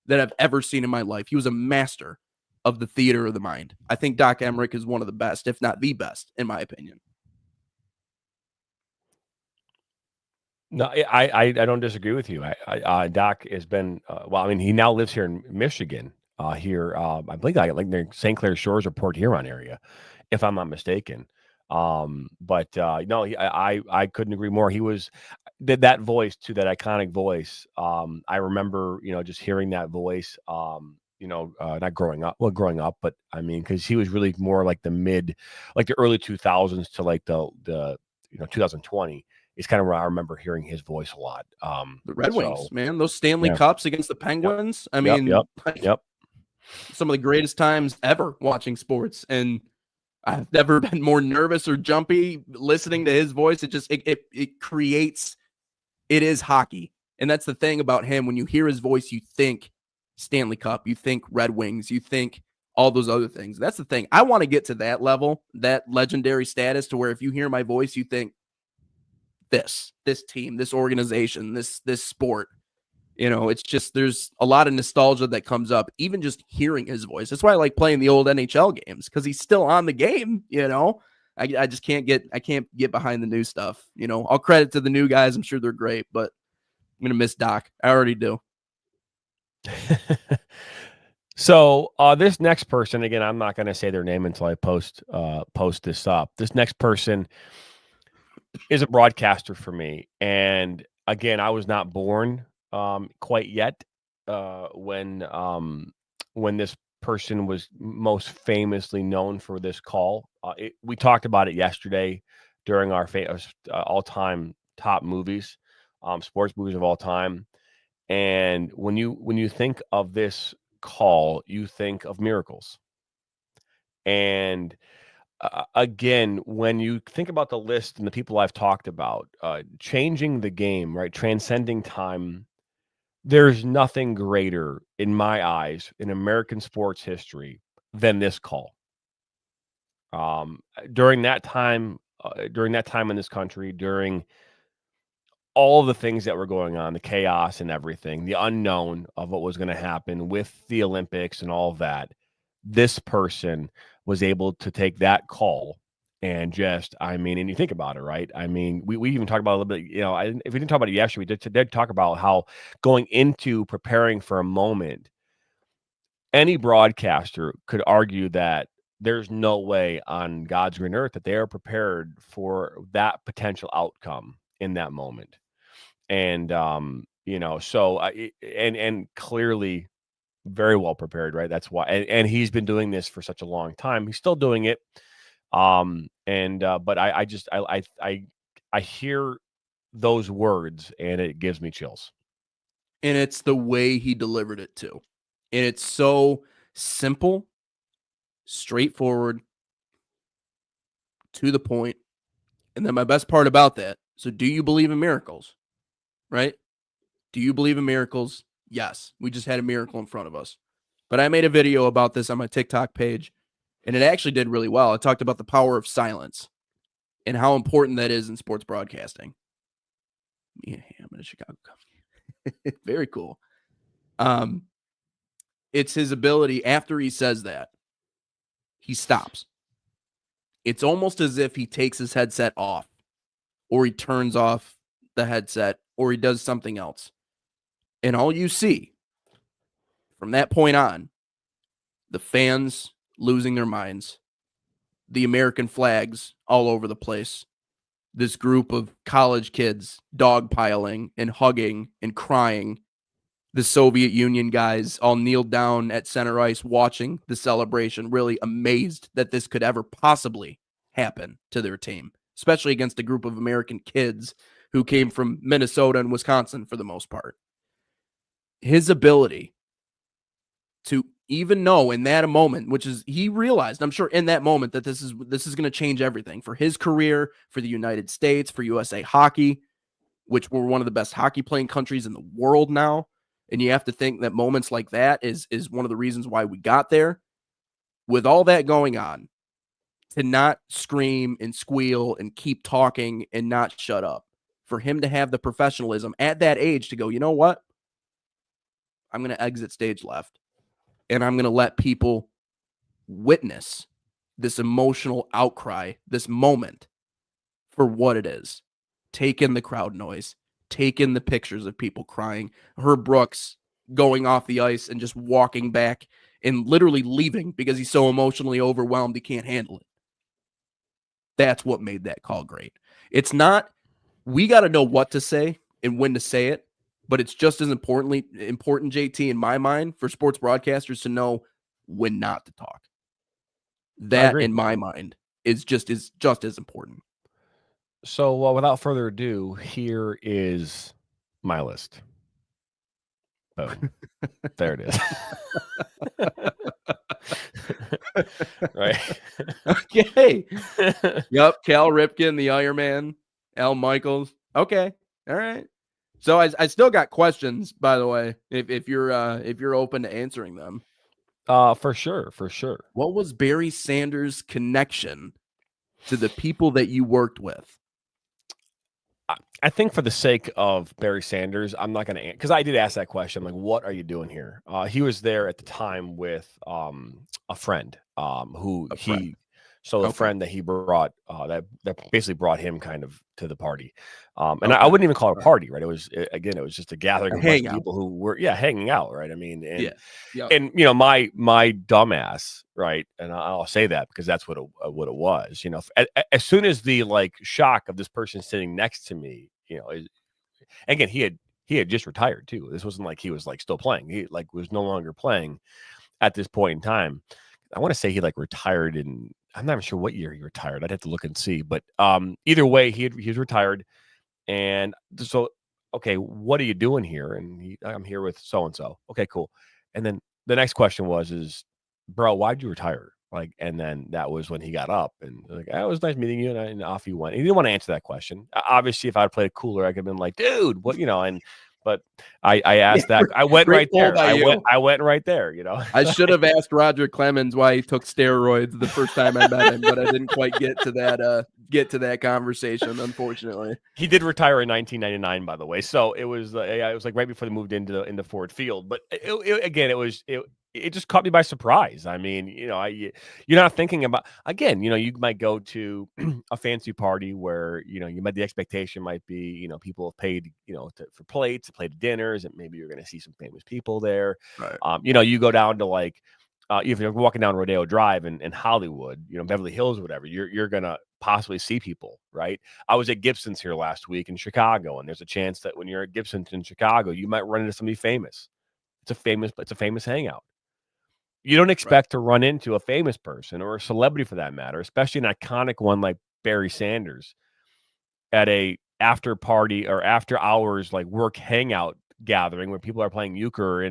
that I've ever seen in my life. He was a master of the theater of the mind. I think Doc Emmerich is one of the best, if not the best, in my opinion. No, I don't disagree with you. Doc has been well. I mean, he now lives here in Michigan. Here, I believe like near St. Clair Shores or Port Huron area, if I'm not mistaken. But no, I couldn't agree more. He was that voice too, that iconic voice. I remember, just hearing that voice. Not growing up, but I mean, because he was really more like the early 2000s to like the 2020 is kind of where I remember hearing his voice a lot. The Red Wings, man, those Stanley Cups against the Penguins. Yep. I mean, Yep. Some of the greatest times ever watching sports, and I've never been more nervous or jumpy listening to his voice. It creates. It is hockey, and that's the thing about him. When you hear his voice, you think Stanley Cup, you think Red Wings, you think all those other things. That's the thing. I want to get to that level, that legendary status, to where if you hear my voice, you think this team, this organization, this sport. It's just, there's a lot of nostalgia that comes up, even just hearing his voice. That's why I like playing the old NHL games, because he's still on the game. I just can't get behind the new stuff. I'll credit to the new guys. I'm sure they're great, but I'm going to miss Doc. I already do. So this next person, again, I'm not going to say their name until I post this up. This next person is a broadcaster for me. And again, I was not born quite yet when this person was most famously known for this call. We talked about it yesterday during our all-time top movies, sports movies of all time. And when you think of this call, you think of miracles. And again, when you think about the list and the people I've talked about, changing the game, right, transcending time, there's nothing greater in my eyes in American sports history than this call. During that time in this country, during all the things that were going on, the chaos and everything, the unknown of what was going to happen with the Olympics and all of that, this person was able to take that call and and you think about it, right? I mean, we even talked about a little bit, if we didn't talk about it yesterday, we did talk about how going into preparing for a moment, any broadcaster could argue that there's no way on God's green earth that they are prepared for that potential outcome in that moment. And, and clearly very well prepared, right? That's why, and he's been doing this for such a long time. He's still doing it. But I hear those words and it gives me chills. And it's the way he delivered it too. And it's so simple, straightforward, to the point. And then my best part about that, so do you believe in miracles? Right? Do you believe in miracles? Yes. We just had a miracle in front of us. But I made a video about this on my TikTok page, and it actually did really well. I talked about the power of silence and how important that is in sports broadcasting. Yeah, I'm in a Chicago company. Very cool. It's his ability after he says that, he stops. It's almost as if he takes his headset off, or he turns off the headset, or he does something else. And all you see from that point on, the fans losing their minds, the American flags all over the place, this group of college kids dogpiling and hugging and crying, the Soviet Union guys all kneeled down at center ice watching the celebration, really amazed that this could ever possibly happen to their team, especially against a group of American kids who came from Minnesota and Wisconsin for the most part. His ability to even know in that moment, which is he realized, I'm sure in that moment, that this is going to change everything for his career, for the United States, for USA Hockey, which we're one of the best hockey playing countries in the world now. And you have to think that moments like that is one of the reasons why we got there. With all that going on, to not scream and squeal and keep talking and not shut up, for him to have the professionalism at that age to go, you know what? I'm going to exit stage left, and I'm going to let people witness this emotional outcry, this moment, for what it is. Take in the crowd noise, take in the pictures of people crying, Herb Brooks going off the ice and just walking back and literally leaving because he's so emotionally overwhelmed he can't handle it. That's what made that call great. It's not, we got to know what to say and when to say it, but it's just as important, JT, in my mind, for sports broadcasters to know when not to talk. That, in my mind, is just as important. So, without further ado, here is my list. Boom. There it is. Right. Okay. Yep. Cal Ripken, the Iron Man, Al Michaels. Okay. All right. So I still got questions, by the way, if you're open to answering them. For sure. What was Barry Sanders' connection to the people that you worked with? I think for the sake of Barry Sanders, I'm not going to, because I did ask that question, like, what are you doing here? He was there at the time with a friend the friend that he brought, that basically brought him kind of to the party. And I wouldn't even call it a party, right? It was just a gathering of people who were, hanging out, right? I mean, and my dumbass, right? And I'll say that because that's what it was. As soon as the shock of this person sitting next to me, again, he had just retired too. This wasn't like he was still playing. He was no longer playing at this point in time. I want to say he retired in, I'm not even sure what year he retired. I'd have to look and see. But either way, he was retired. And so, okay, what are you doing here? And I'm here with so-and-so. Okay, cool. And then the next question was, bro, why'd you retire? And then that was when he got up and it was nice meeting you. And off he went. He didn't want to answer that question. Obviously, if I'd played it cooler, I could have been like, dude, what, but I asked that. I went right there. I went right there, I should have asked Roger Clemens why he took steroids the first time I met him, but I didn't quite get to that conversation, unfortunately. He did retire in 1999, by the way. So it was right before they moved into Ford Field. But it just caught me by surprise. I mean, you're not thinking about, again, you might go to a fancy party where, the expectation might be, people have paid, for plates, to play the dinners, and maybe you're going to see some famous people there. Right. You go down to if you're walking down Rodeo Drive in Hollywood, Beverly Hills or whatever, you're going to possibly see people, right? I was at Gibson's here last week in Chicago, and there's a chance that when you're at Gibson's in Chicago, you might run into somebody famous. It's a famous hangout. You don't expect to run into a famous person or a celebrity for that matter, especially an iconic one like Barry Sanders, at a after party or after hours work hangout gathering where people are playing euchre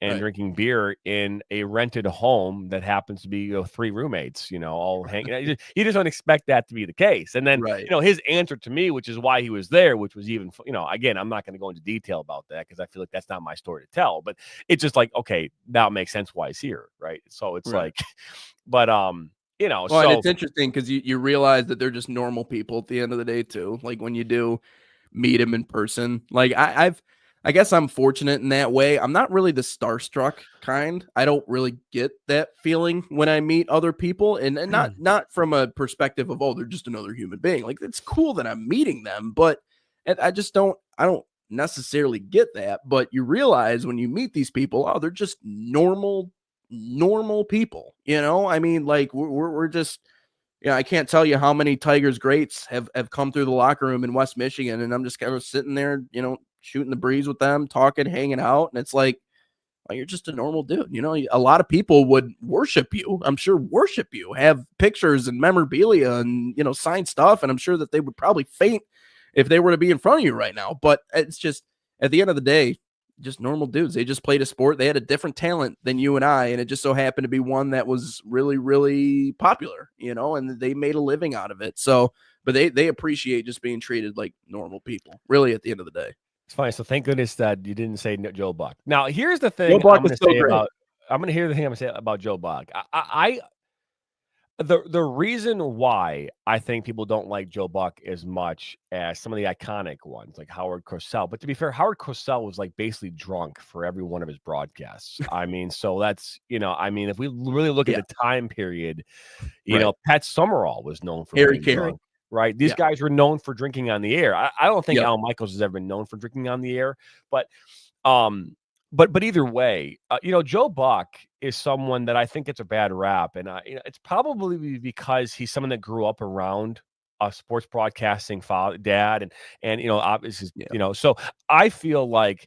and Right. drinking beer in a rented home that happens to be 3 roommates, all hanging. You just don't expect that to be the case. And then Right. his answer to me, which is why he was there, which was even again, I'm not going to go into detail about that because I feel like that's not my story to tell. But it's just like, okay, now it makes sense why he's here, right? So it's Right. like, but Well, so and it's interesting because you realize that they're just normal people at the end of the day too. Like when you do meet them in person, like I guess I'm fortunate in that way. I'm not really the starstruck kind. I don't really get that feeling when I meet other people, and not from a perspective of, oh, they're just another human being. Like it's cool that I'm meeting them, but I just don't necessarily get that. But you realize when you meet these people, oh, they're just normal people. I mean, like we're just, I can't tell you how many Tigers greats have come through the locker room in West Michigan, and I'm just kind of sitting there, shooting the breeze with them, talking, hanging out, and it's like, well, you're just a normal dude. A lot of people would worship you. I'm sure worship you, have pictures and memorabilia and signed stuff, and I'm sure that they would probably faint if they were to be in front of you right now. But it's just at the end of the day, just normal dudes. They just played a sport. They had a different talent than you and I, and it just so happened to be one that was really, really popular, and they made a living out of it. So, but they appreciate just being treated like normal people, really, at the end of the day. it's funny. So thank goodness that you didn't say Joe Buck. Now, here's the Joe thing Buck is still great. I'm going to hear the thing I'm going to say about Joe Buck. The reason why I think people don't like Joe Buck as much as some of the iconic ones like Howard Cosell, but to be fair, Howard Cosell was like basically drunk for every one of his broadcasts. I mean, so that's if we really look at the time period, Pat Summerall was known for Harry being Carey. drunk, right? These guys were known for drinking on the air. I don't think Al Michaels has ever been known for drinking on the air, but either way, Joe Buck is someone that I think gets a bad rap, and it's probably because he's someone that grew up around a sports broadcasting dad, and obviously, so I feel like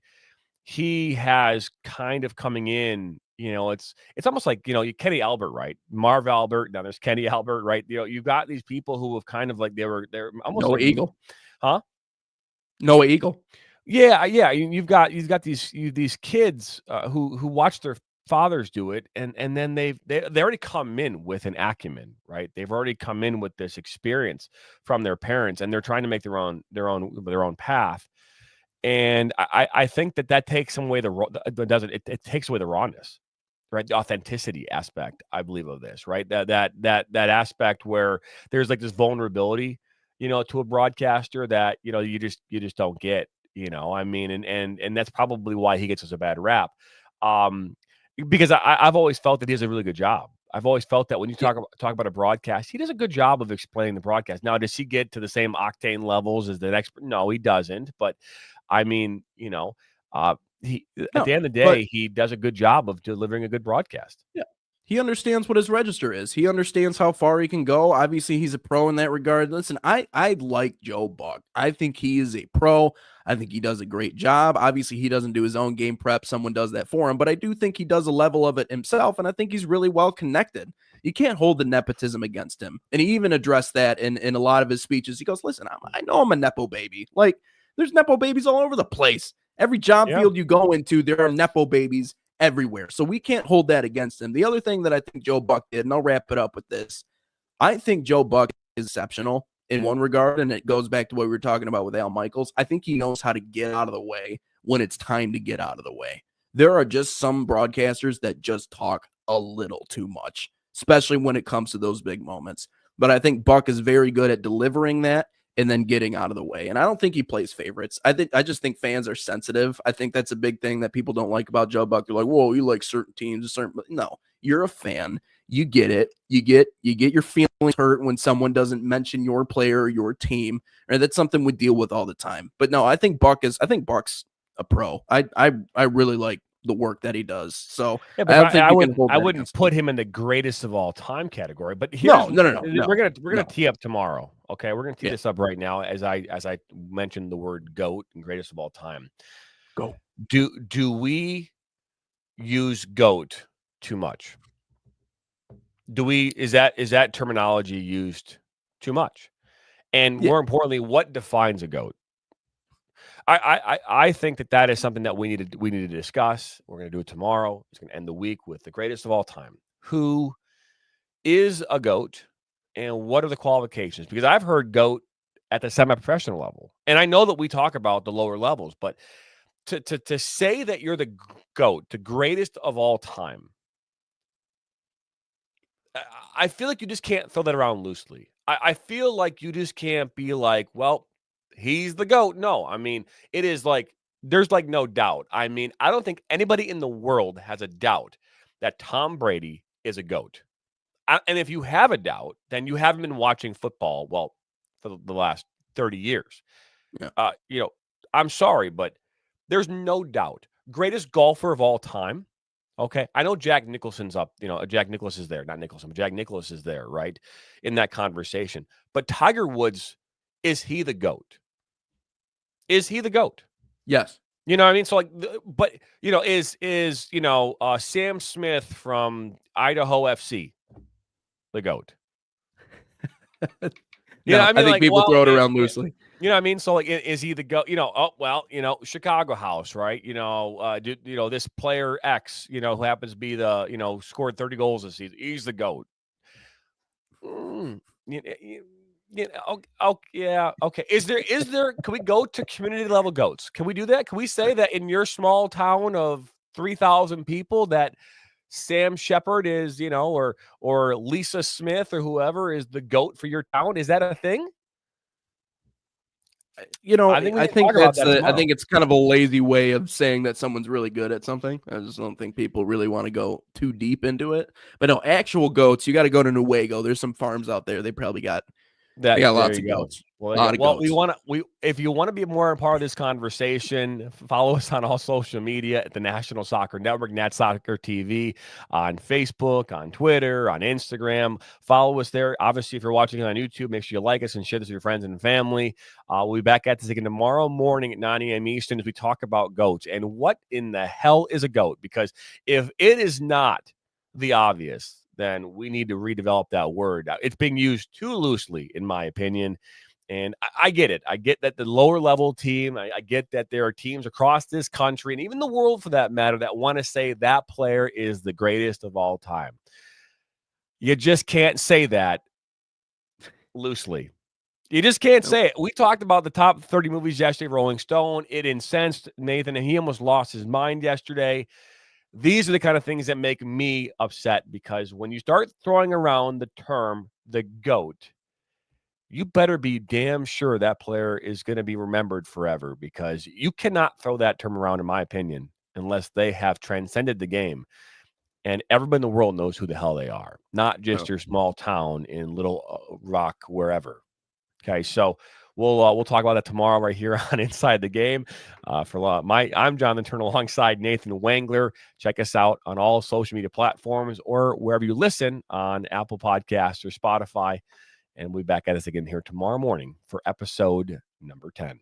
he has kind of coming in. It's almost like Kenny Albert, right? Marv Albert. Now there's Kenny Albert, right? You've got these people who have kind of like they're almost Noah like Eagle, huh? Noah Eagle. Yeah. You've got these kids who watch their fathers do it, and then they already come in with an acumen, right? They've already come in with this experience from their parents, and they're trying to make their own path. And I think that takes away it takes away the rawness, right? The authenticity aspect, I believe, of this, right? That aspect where there's like this vulnerability, to a broadcaster that you just don't get. I mean, and that's probably why he gets us a bad rap. Because I've always felt that he does a really good job. I've always felt that when you talk about a broadcast, he does a good job of explaining the broadcast. Now, does he get to the same octane levels as the next? No, he doesn't. But I mean, he at the end of the day, he does a good job of delivering a good broadcast. Yeah. He understands what his register is. He understands how far he can go. Obviously, he's a pro in that regard. Listen, I like Joe Buck. I think he is a pro. I think he does a great job. Obviously, he doesn't do his own game prep. Someone does that for him. But I do think he does a level of it himself, and I think he's really well connected. You can't hold the nepotism against him. And he even addressed that in a lot of his speeches. He goes, listen, I know I'm a Nepo baby. Like, there's Nepo babies all over the place. Every job field you go into, there are Nepo babies everywhere. So we can't hold that against him. The other thing that I think Joe Buck did, and I'll wrap it up with this, I think Joe Buck is exceptional in one regard, and it goes back to what we were talking about with Al Michaels. I think he knows how to get out of the way when it's time to get out of the way. There are just some broadcasters that just talk a little too much, especially when it comes to those big moments. But I think Buck is very good at delivering that and then getting out of the way. And I don't think he plays favorites. I just think fans are sensitive. I think that's a big thing that people don't like about Joe Buck. They're like, whoa, you like certain teams, no, you're a fan. You get it. You get your feelings hurt when someone doesn't mention your player or your team. Or that's something we deal with all the time. But no, I think Buck's a pro. I really like the work that he does. So yeah, but I wouldn't put him in the greatest of all time category. But here's, no. We're gonna tee up tomorrow. Okay, we're gonna tee this up right now as I mentioned the word GOAT and greatest of all time. Go. Do we use GOAT too much? Is that terminology used too much? And more importantly, what defines a GOAT? I think that is something that we need to discuss. We're going to do it tomorrow. It's going to end the week with the greatest of all time. Who is a GOAT, and what are the qualifications? Because I've heard GOAT at the semi-professional level, and I know that we talk about the lower levels, but to say that you're the GOAT, the greatest of all time, I feel like you just can't throw that around loosely. I feel like you just can't be like, well, he's the GOAT. No, I mean, it is like, there's like no doubt. I mean, I don't think anybody in the world has a doubt that Tom Brady is a GOAT. And if you have a doubt, then you haven't been watching football, well, for the last 30 years. Yeah. I'm sorry, but there's no doubt. Greatest golfer of all time. Okay. I know Jack Nicholson's up, Jack Nicklaus is there, not Nicholson, but Jack Nicklaus is there, right? In that conversation. But Tiger Woods, is he the GOAT? Is he the GOAT? Yes. You know what I mean? So is Sam Smith from Idaho FC the GOAT? I think people throw it around loosely. You know what I mean? So, like, is he the GOAT? Chicago House, right? This player X, who happens to be the, scored 30 goals this season. He's the GOAT. Yeah. Okay. Is there, can we go to community level GOATs? Can we do that? Can we say that in your small town of 3,000 people that Sam Shepard is, or Lisa Smith or whoever is the GOAT for your town? Is that a thing? I think it's kind of a lazy way of saying that someone's really good at something. I just don't think people really want to go too deep into it. But no, actual GOATs, you got to go to Newaygo. There's some farms out there. They probably got lots of GOATs. If you want to be more a part of this conversation, follow us on all social media at the National Soccer Network, Nat Soccer TV, on Facebook, on Twitter, on Instagram. Follow us there. Obviously, if you're watching on YouTube, make sure you like us and share this with your friends and family. We'll be back at this again tomorrow morning at 9 a.m. Eastern as we talk about GOATs. And what in the hell is a GOAT? Because if it is not the obvious, then we need to redevelop that word. It's being used too loosely, in my opinion. And I get it. I get that the lower level team, I get that there are teams across this country and even the world for that matter that want to say that player is the greatest of all time. You just can't say that loosely. You just can't say it. We talked about the top 30 movies yesterday, Rolling Stone. It incensed Nathan, and he almost lost his mind yesterday. These are the kind of things that make me upset, because when you start throwing around the term the GOAT, you better be damn sure that player is going to be remembered forever, because you cannot throw that term around, in my opinion, unless they have transcended the game and everybody in the world knows who the hell they are, not just your small town in Little Rock, wherever. Okay, so we'll talk about that tomorrow right here on Inside the Game. I'm Jonathan Turner alongside Nathan Wangler. Check us out on all social media platforms or wherever you listen on Apple Podcasts or Spotify. And we'll be back at us again here tomorrow morning for episode number 10.